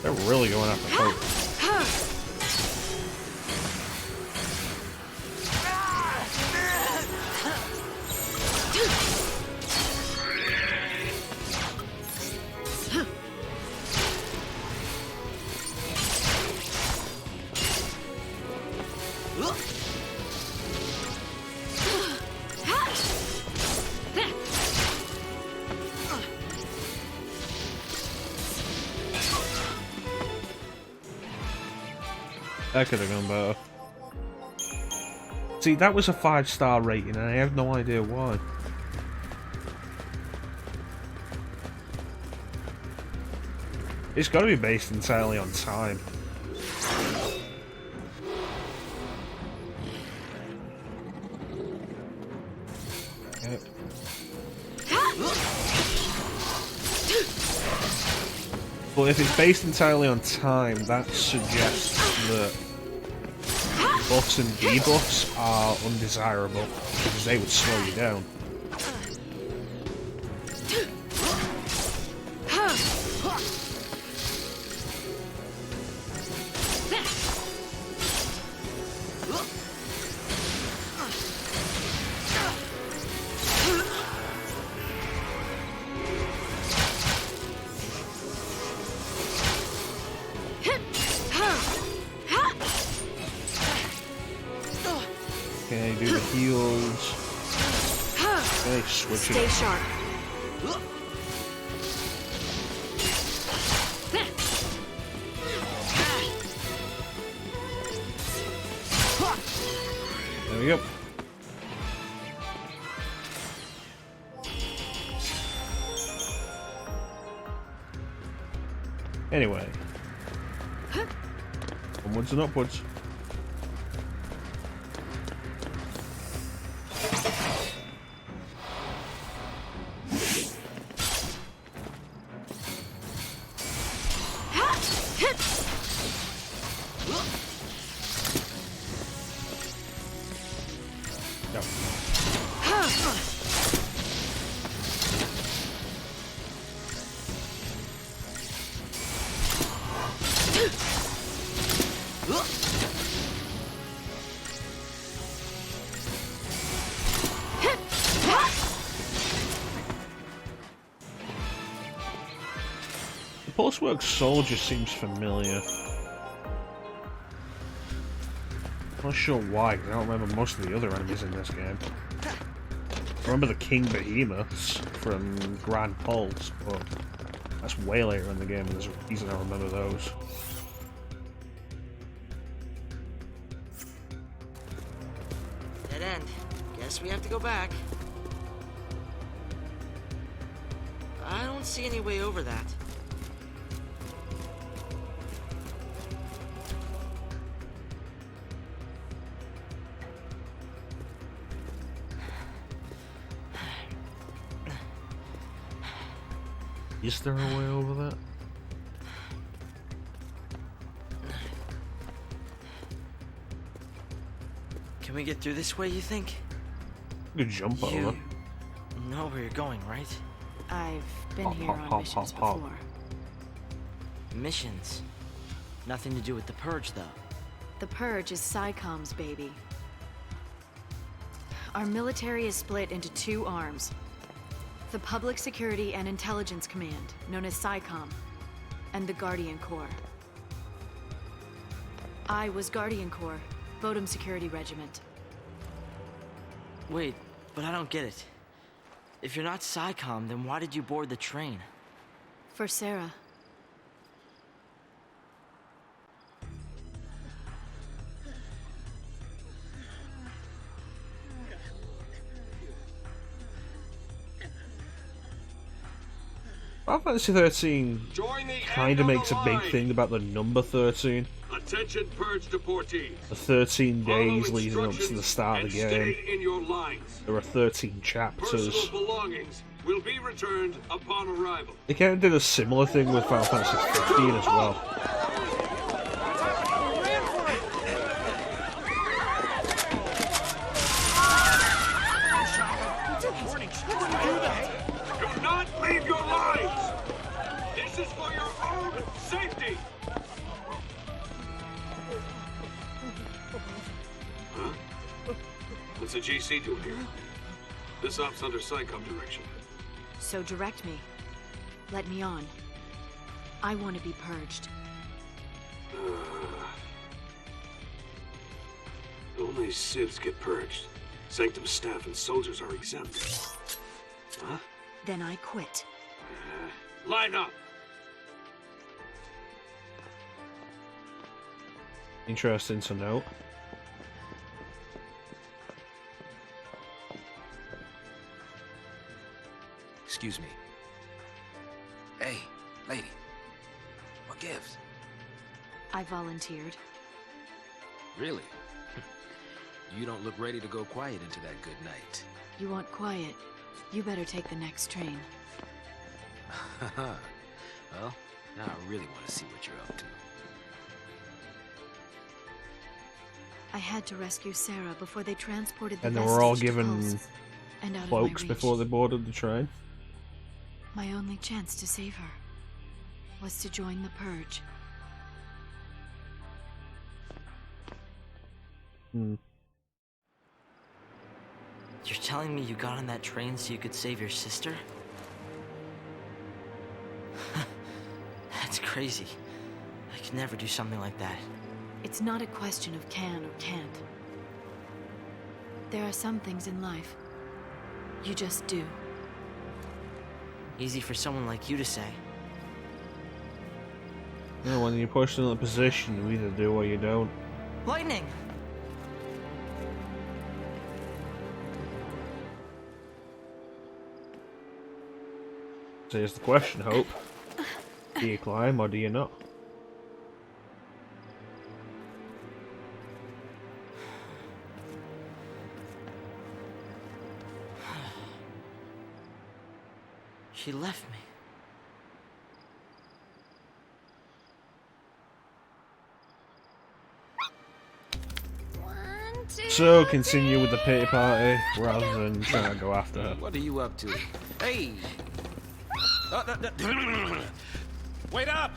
They're really going after Pope. That could have gone better. See, that was a 5-star rating and I have no idea why. It's got to be based entirely on time. Okay. But if it's based entirely on time, that suggests that buffs and debuffs are undesirable, because they would slow you down. Okay, do the heals. Okay, switch it. Stay sharp. There we go. Anyway. Onwards and upwards. Pulseworks Soldier seems familiar. Not sure why, because I don't remember most of the other enemies in this game. I remember the King Behemoths from Grand Pulse, but that's way later in the game, and there's a reason I remember those. Dead end. Guess we have to go back. I don't see any way over that. Is there a way over that? Can we get through this way, you think? You could jump over. You know where you're going, right? I've been Hop, here hop, on hop, missions hop, hop. before. Missions. Nothing to do with the Purge, though. The Purge is SciComm's baby. Our military is split into 2 arms. The Public Security and Intelligence Command, known as SciComm, and the Guardian Corps. I was Guardian Corps, Bodum Security Regiment. Wait, but I don't get it. If you're not SciComm, then why did you board the train? For Sarah. Final Fantasy XIII kind of makes a big thing about the number 13. Attention, purge deportees. The 13 days Follow leading up to the start of the and game. stay in your lines. There are 13 chapters. Personal belongings will be returned upon arrival. They kind of did a similar thing with Final Fantasy XV as well. Do not leave your lines! This is for your own safety! Huh? What's the GC doing here? This op's under SciComm direction. So direct me. Let me on. I want to be purged. Only civs get purged. Sanctum staff and soldiers are exempt. Huh? Then I quit. Line up! Interesting to note. Excuse me. Hey, lady. What gives? I volunteered. Really? You don't look ready to go quiet into that good night. You want quiet? You better take the next train. Well, now I really want to see what you're up to. I had to rescue Sarah before they transported the And they were all vestige to given Pulse, and out of my cloaks reach. before they boarded the train. My only chance to save her was to join the Purge. You're telling me you got on that train so you could save your sister? That's crazy. I could never do something like that. It's not a question of can or can't. There are some things in life you just do. Easy for someone like you to say. You know, when you're pushed into a position, you either do or you don't. Lightning! So here's the question, Hope. Do you climb or do you not? She left me. So continue with the pity party rather than trying to go after her. What are you up to? Hey! Wait up!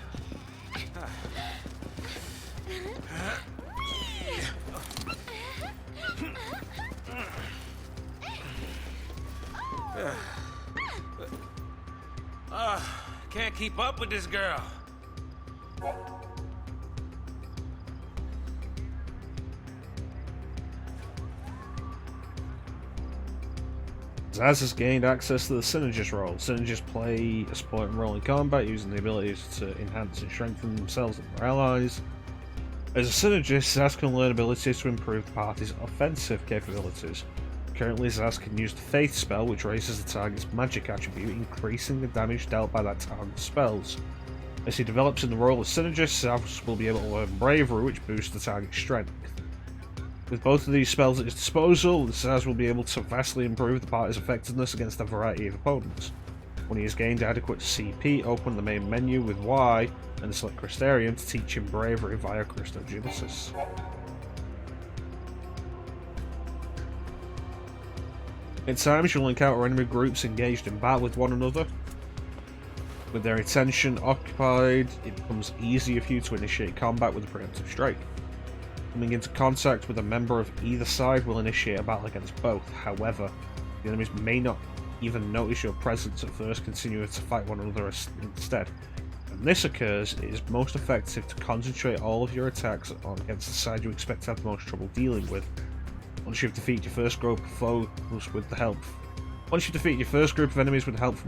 Can't keep up with this girl. Zaz has gained access to the Synergist role. Synergists play a supporting role in combat, using the abilities to enhance and strengthen themselves and their allies. As a Synergist, Zaz can learn abilities to improve the party's offensive capabilities. Currently, Zaz can use the Faith spell, which raises the target's magic attribute, increasing the damage dealt by that target's spells. As he develops in the role of Synergist, Zaz will be able to learn Bravery, which boosts the target's strength. With both of these spells at his disposal, Zaz will be able to vastly improve the party's effectiveness against a variety of opponents. When he has gained adequate CP, open the main menu with Y and select Crystarium to teach him Bravery via Christogenesis. At times, you'll encounter enemy groups engaged in battle with one another. With their attention occupied, it becomes easier for you to initiate combat with a preemptive strike. Coming into contact with a member of either side will initiate a battle against both. However, the enemies may not even notice your presence at first, continue to fight one another instead. When this occurs, it is most effective to concentrate all of your attacks on against the side you expect to have the most trouble dealing with. Once you've defeated your first group of foes with the help from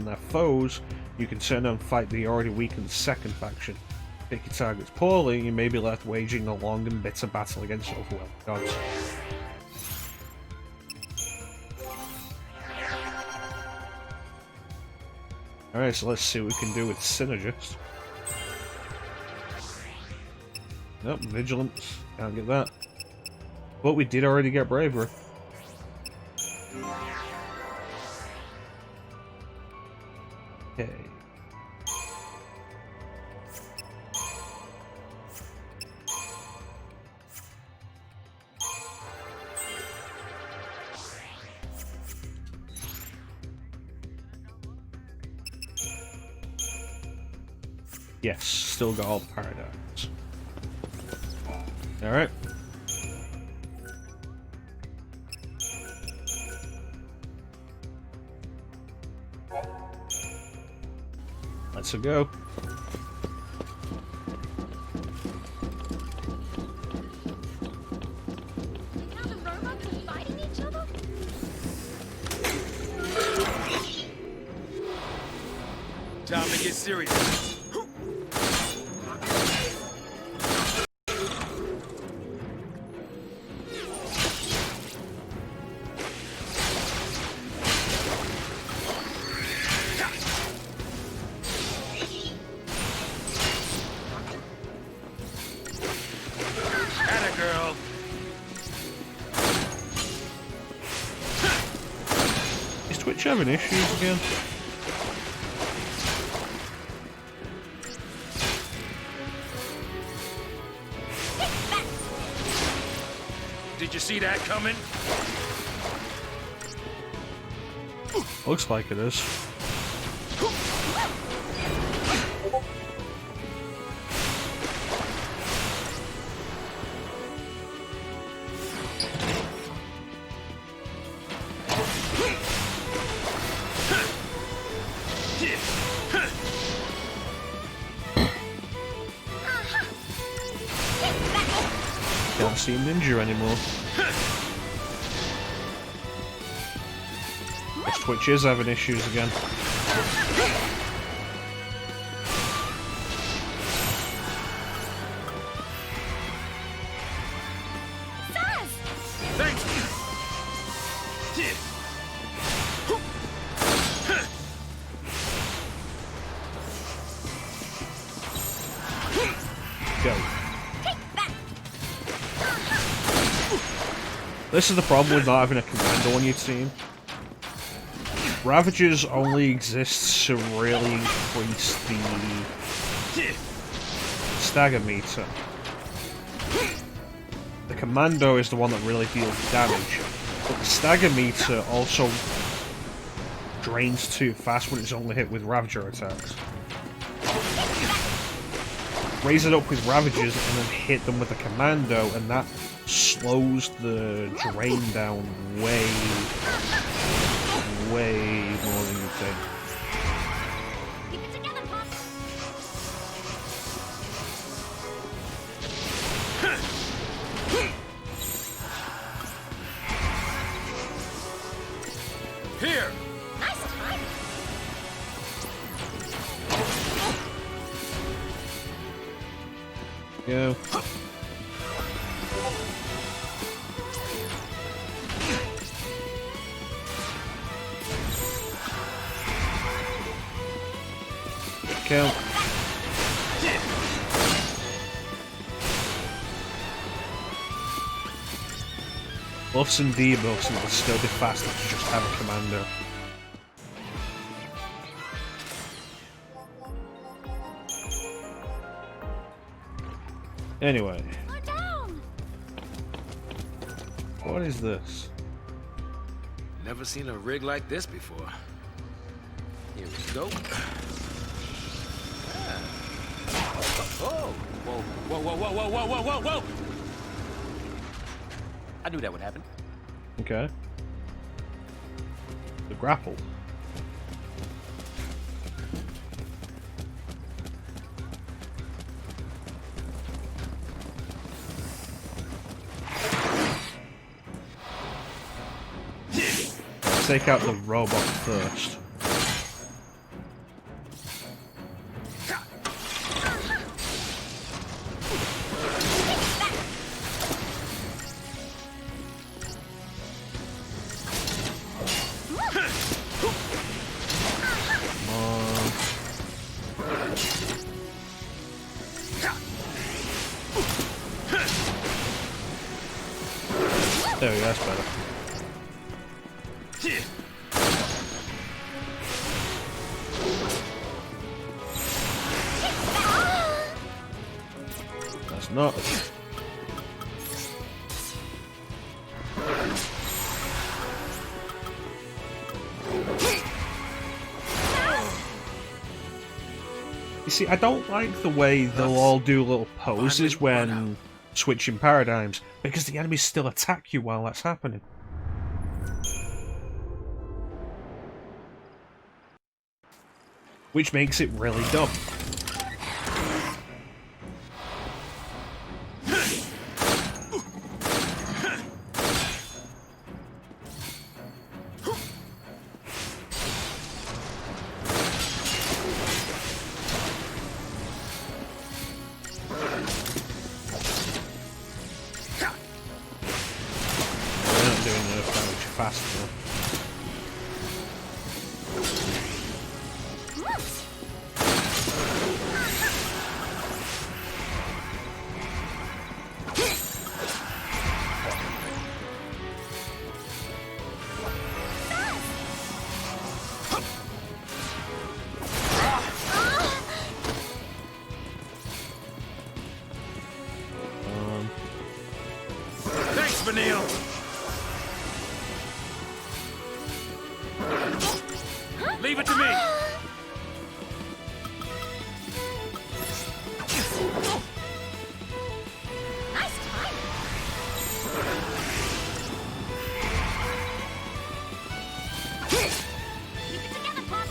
their foes, you can turn and fight the already weakened second faction. Pick your targets poorly, you may be left waging a long and bitter battle against overwhelming gods. Alright, so let's see what we can do with Synergist. Nope, Vigilance, can't get that. But we did already get Bravery. Okay. Yes, still got all the paradigms. Alright. Let's go. Time to get serious. Twitch having issues again? Did you see that coming? Looks like it is. Can't see Ninja anymore. This Twitch is having issues again. Go. This is the problem with not having a commando on your team. Ravagers only exist to really increase the stagger meter. The commando is the one that really deals damage, but the stagger meter also drains too fast when it's only hit with Ravager attacks. Raise it up with Ravagers and then hit them with a commando, and that slows the drain down way more than you think. Keep it together, Pop. Here. Nice try. Go. Count. Buffs and debuffs, and it'll still be faster to just have a commander. Anyway. What is this? Never seen a rig like this before. Here we go. Oh! Whoa, whoa, whoa, whoa, whoa, whoa, whoa, whoa, whoa! I knew that would happen. Okay. The grapple. Let's take out the robot first. There we go, that's better. That's not. You see, I don't like the way they'll all do little poses when switching paradigms, because the enemies still attack you while that's happening. Which makes it really dumb. Leave it to me! Nice time. Keep it together, Pop.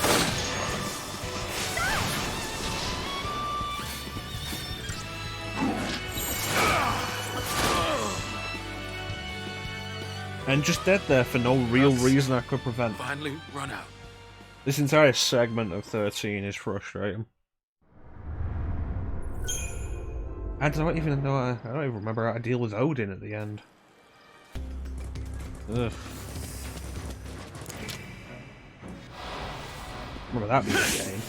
And just dead there for no real reason I could prevent. Finally run out. This entire segment of 13 is frustrating. And I don't even know, I don't even remember how to deal with Odin at the end. Ugh. Remember that being a game.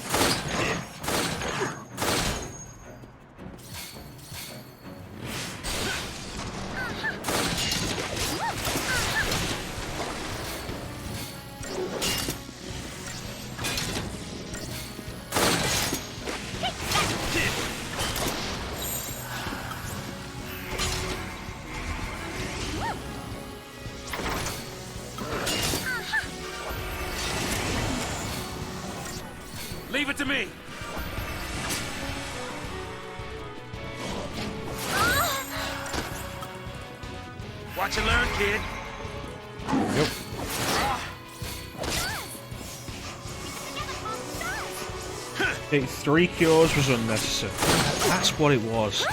Leave it to me! Watch and learn, kid. Yep. Okay, 3 cures was unnecessary. That's what it was.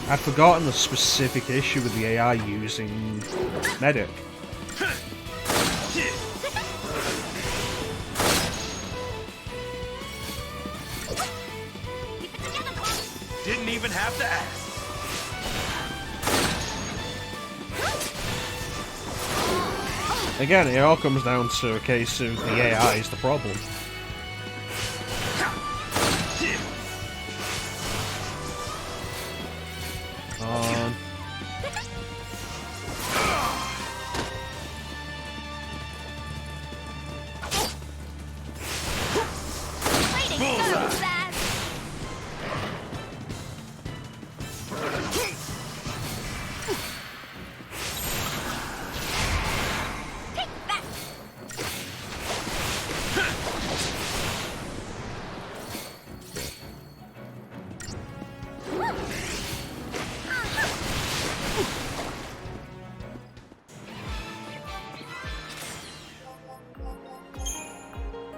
I'd forgotten the specific issue with the AI using medic. Didn't even have to ask. Again, it all comes down to a case of the AI is the problem.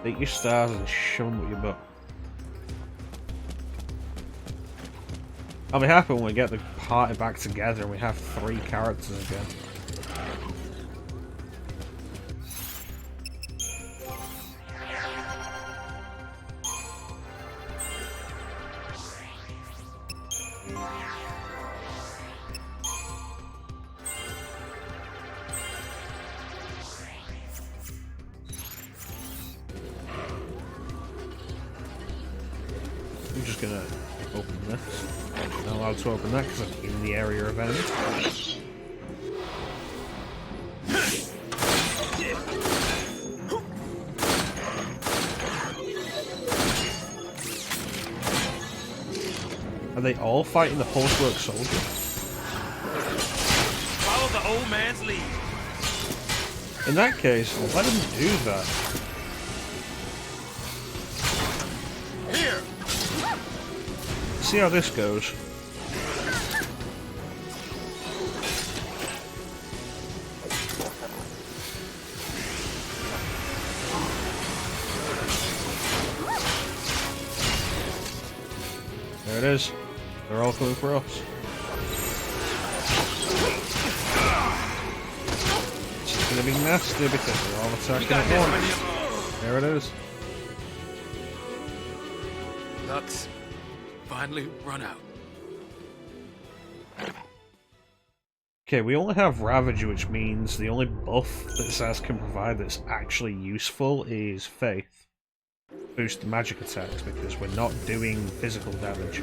Take your stars and shove them with your butt. I'll be happy when we get the party back together and we have 3 characters again. just gonna open this. I'm not allowed to open that because I'm in the area of enemies. Are they all fighting the Pulsework soldier? Follow the old man's lead. In that case, let him do that. Here. See how this goes. There it is. They're all coming for us. It's gonna be nasty because they're all attacking at once. There it is. Luck's finally run out. Okay, we only have Ravager, which means the only buff that Zaz can provide that's actually useful is Faith. Boost the magic attacks because we're not doing physical damage.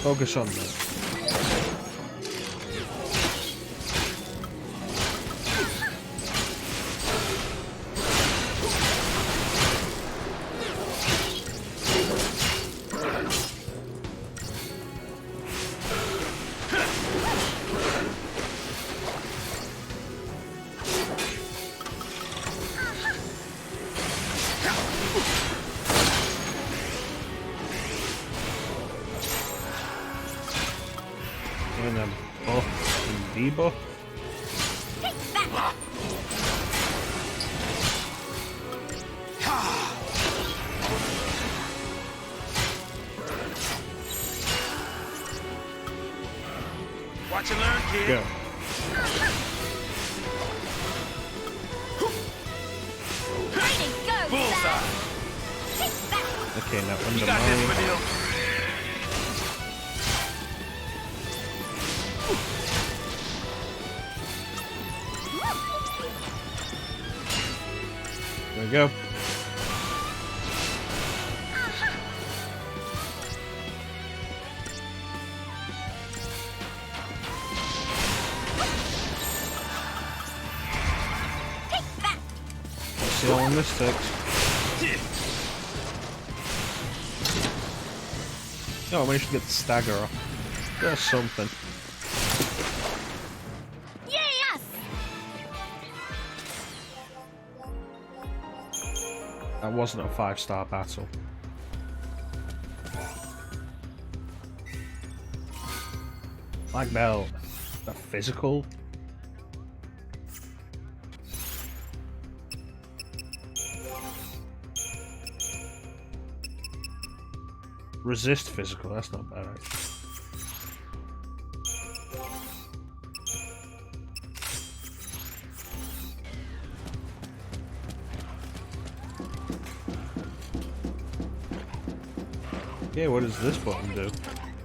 Focus on that. And a buff and debuff. Watch and learn, kid. Go. Bullseye. Okay, now You under got this, mine. Manil. There we go. Let's see how long this takes. Oh, I managed to get the stagger off. There's something. Yes! That wasn't a 5-star battle. Black belt. Is that physical? Resist physical, that's not bad. Yeah, what does this button do?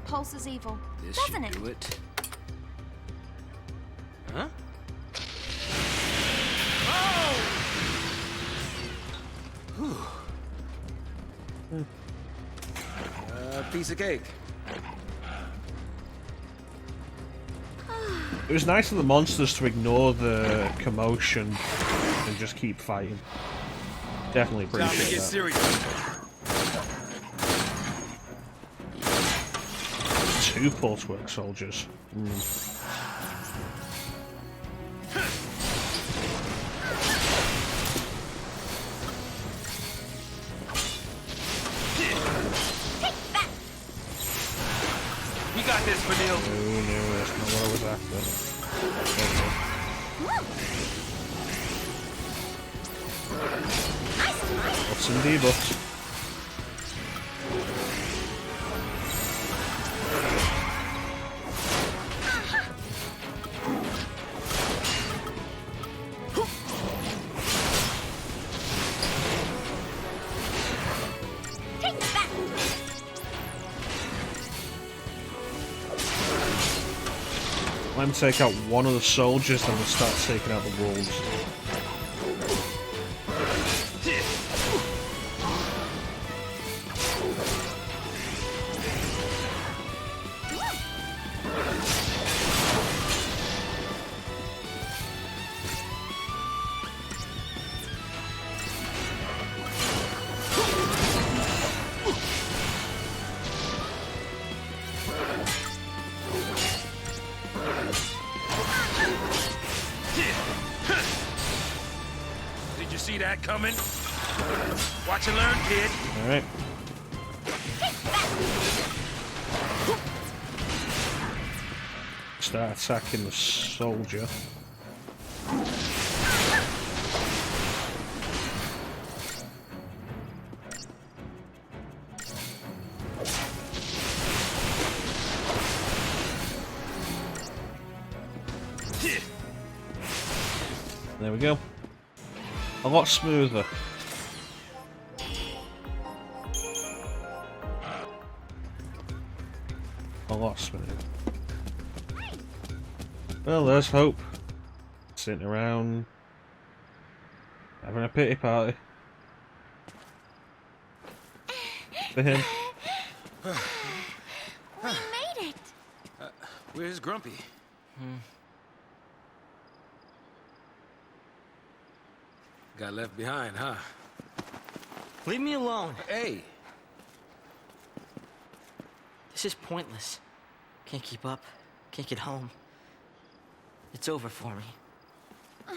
Pulse is evil, This doesn't should it? do it. Huh? Piece of cake. It was nice of the monsters to ignore the commotion and just keep fighting. Definitely Time to appreciate get that. serious. 2 Pulsework soldiers. You got this, Manil. No, that's not what I was after. What's some debuffs? Let him take out one of the soldiers, then we'll start taking out the wolves. Did you see that coming? Watch and learn, kid. All right. Start attacking the soldier. There we go. A lot smoother. A lot smoother. Well, there's Hope. Sitting around, having a pity party. For him. We made it! Where's Grumpy? Got left behind, huh? Leave me alone. Hey! This is pointless. Can't keep up. Can't get home. It's over for me.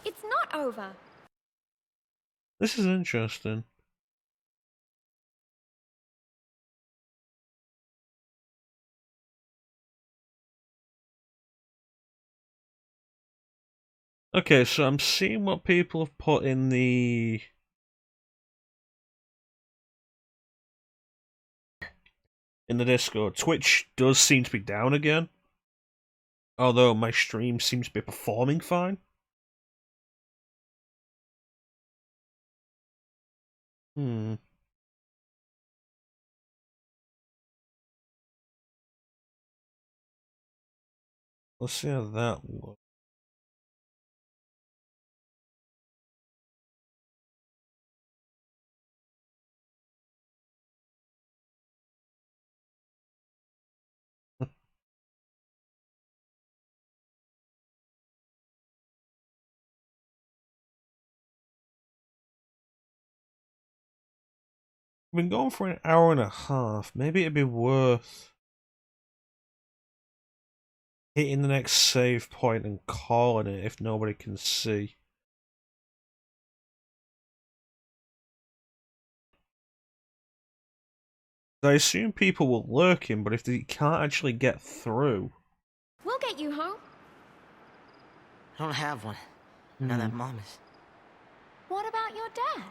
It's not over. This is interesting. Okay, so I'm seeing what people have put in the Discord. Twitch does seem to be down again, although my stream seems to be performing fine. Let's see how that looks. We've been going for an hour and a half. Maybe it'd be worth hitting the next save point and calling it if nobody can see. I assume people will lurk in, but if they can't actually get through... We'll get you home. I don't have one. Now that Mom is... What about your dad?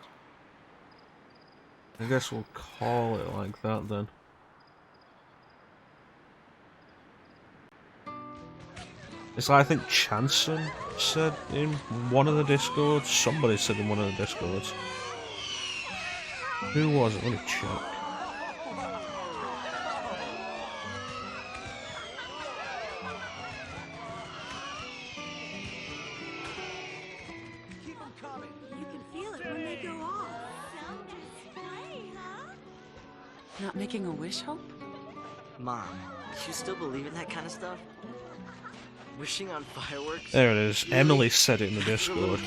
I guess we'll call it like that then. It's like I think Chanson said in one of the Discords. Somebody said in one of the Discords. Who was it? Let me check. Not making a wish, Hope? Mom, do you still believe in that kind of stuff? Wishing on fireworks? There it is. Emily said it in the Discord.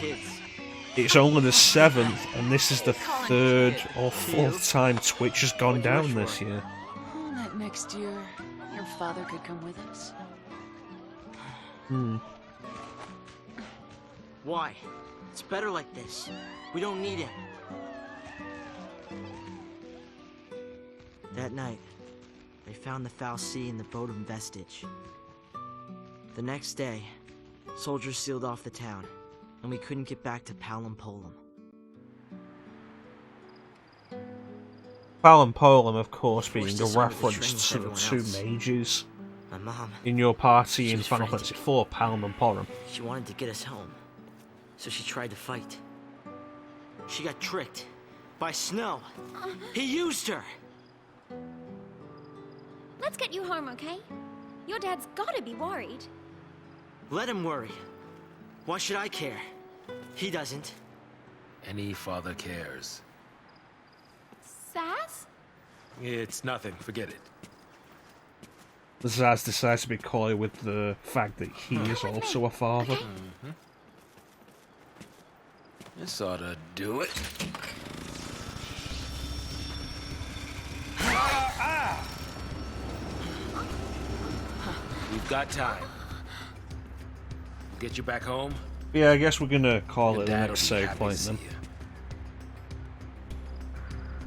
It's only the 7th, and this is the 3rd or 4th time Twitch has gone down this year. Oh, that next year, your father could come with us. Why? It's better like this. We don't need him. That night, they found the Fal'Cie in the Bodum vestige. The next day, soldiers sealed off the town, and we couldn't get back to Palom Polum. Palom Polum, of course, being a decided to reference to train the with two everyone else. mages My mom, in your party she in was Final frantic. Fantasy IV, Palom and Polum. She wanted to get us home, so she tried to fight. She got tricked by Snow. He used her! Let's get you home, okay? Your dad's gotta be worried. Let him worry. Why should I care? He doesn't. Any father cares. Sass? It's nothing. Forget it. Zaz decides to be coy with the fact that he is also a father. This ought to do it. We've got time. We'll get you back home. Yeah, I guess we're gonna call Your it the dad next will be save happy point to then. see you.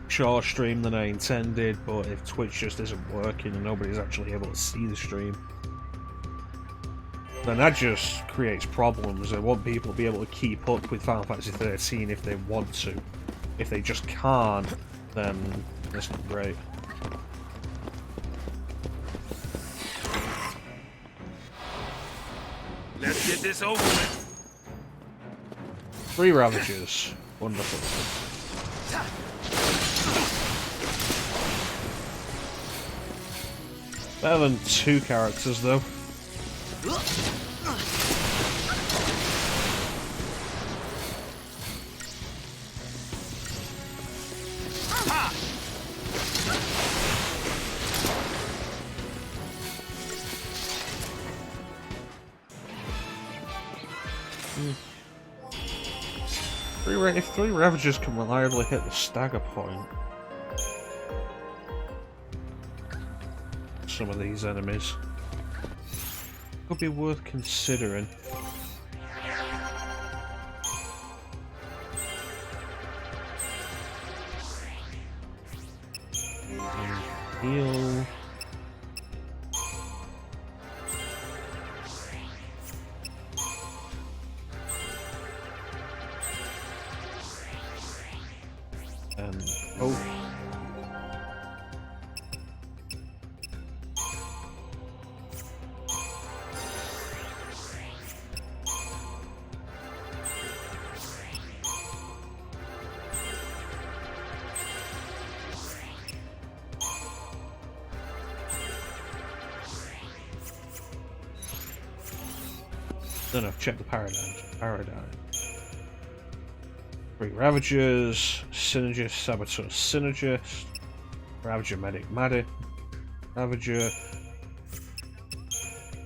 Shorter stream than I intended, but if Twitch just isn't working and nobody's actually able to see the stream, then that just creates problems. I want people to be able to keep up with Final Fantasy XIII if they want to. If they just can't, then that's not great. Let's get this over with. 3 Ravagers. Wonderful. Better than 2 characters, though. If 3 Ravagers can reliably hit the stagger point, some of these enemies could be worth considering. Heal. And oh. No, check the paradigm. 3 Ravagers, Synergist, Saboteur, Synergist, Ravager, Medic, Ravager.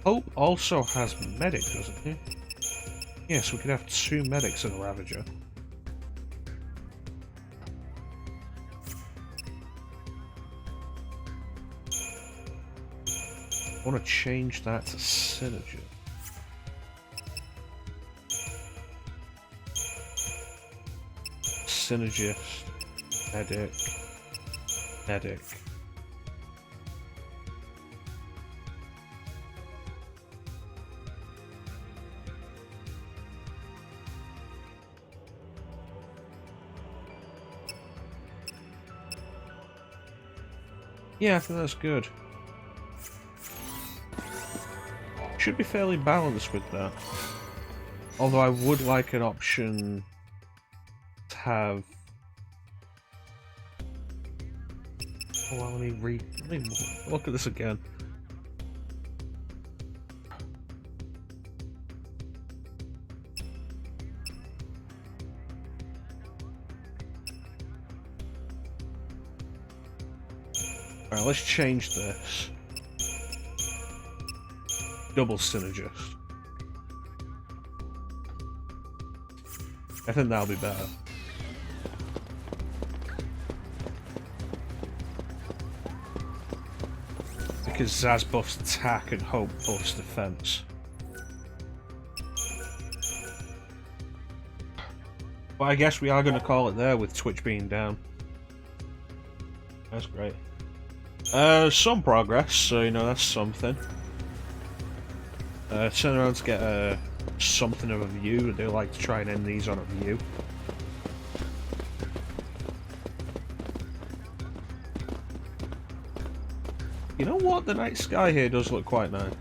Hope also has Medic, doesn't he? Yes, we could have 2 Medics and a Ravager. I want to change that to Synergist. Synergist, medic. Yeah, I think that's good. Should be fairly balanced with that. Although I would like an option to have... Oh, well, let me look at this again. Alright, let's change this. Double Synergist. I think that'll be better. Because Zaz buffs attack and Hope buffs defense. But I guess we are going to call it there with Twitch being down. That's great. Some progress, so you know that's something. Turn around to get something of a view. I do like to try and end these on a view. You know what? The night sky here does look quite nice.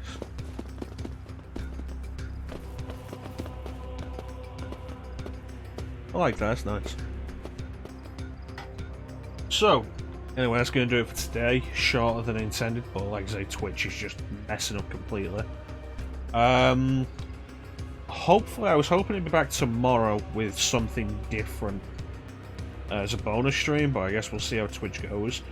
I like that, it's nice. So, Anyway, that's going to do it for today. Shorter than intended, but like I say, Twitch is just messing up completely. Hopefully, I was hoping to be back tomorrow with something different as a bonus stream, but I guess we'll see how Twitch goes.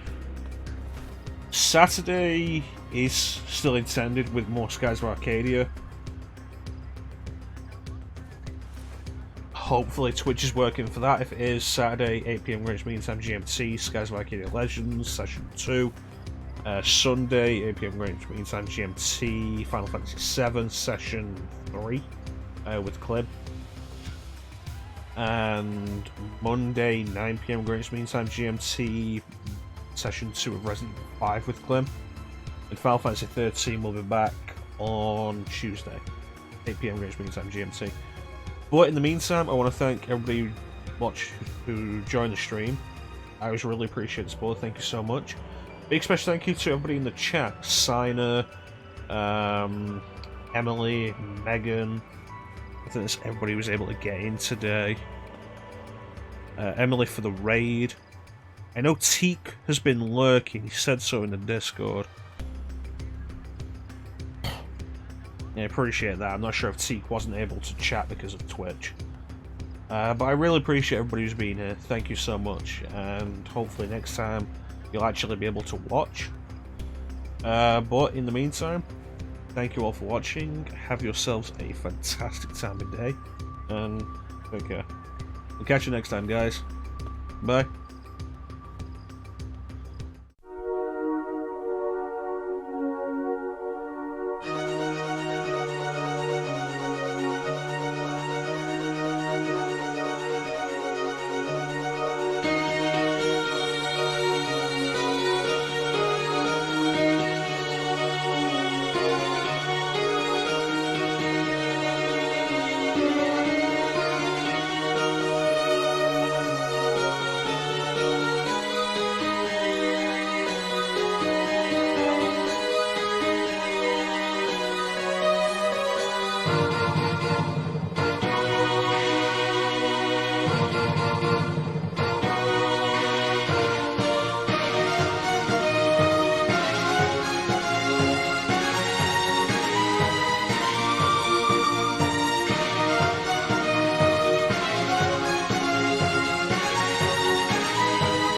Saturday is still intended with more Skies of Arcadia. Hopefully Twitch is working for that. If it is, Saturday, 8 PM Greenwich Mean Time GMT, Skies of Arcadia Legends, Session 2. Sunday, 8 PM Greenwich Mean Time GMT, Final Fantasy VII, Session 3 with Clib. And Monday, 9 PM Greenwich Mean Time GMT, Session 2 of Resident Evil 5 with Clib. And Final Fantasy XIII will be back on Tuesday, 8 PM Greenwich Mean Time GMT. But in the meantime, I want to thank everybody who joined the stream. I always really appreciate the support. Thank you so much. Big special thank you to everybody in the chat. Signer, Emily, Megan. I think that's everybody who was able to get in today. Emily for the raid. I know Teak has been lurking. He said so in the Discord. Yeah, I appreciate that. I'm not sure if Teak wasn't able to chat because of Twitch. But I really appreciate everybody who's been here. Thank you so much. And hopefully next time you'll actually be able to watch. But in the meantime, thank you all for watching. Have yourselves a fantastic time of day. And take care. We'll catch you next time, guys. Bye.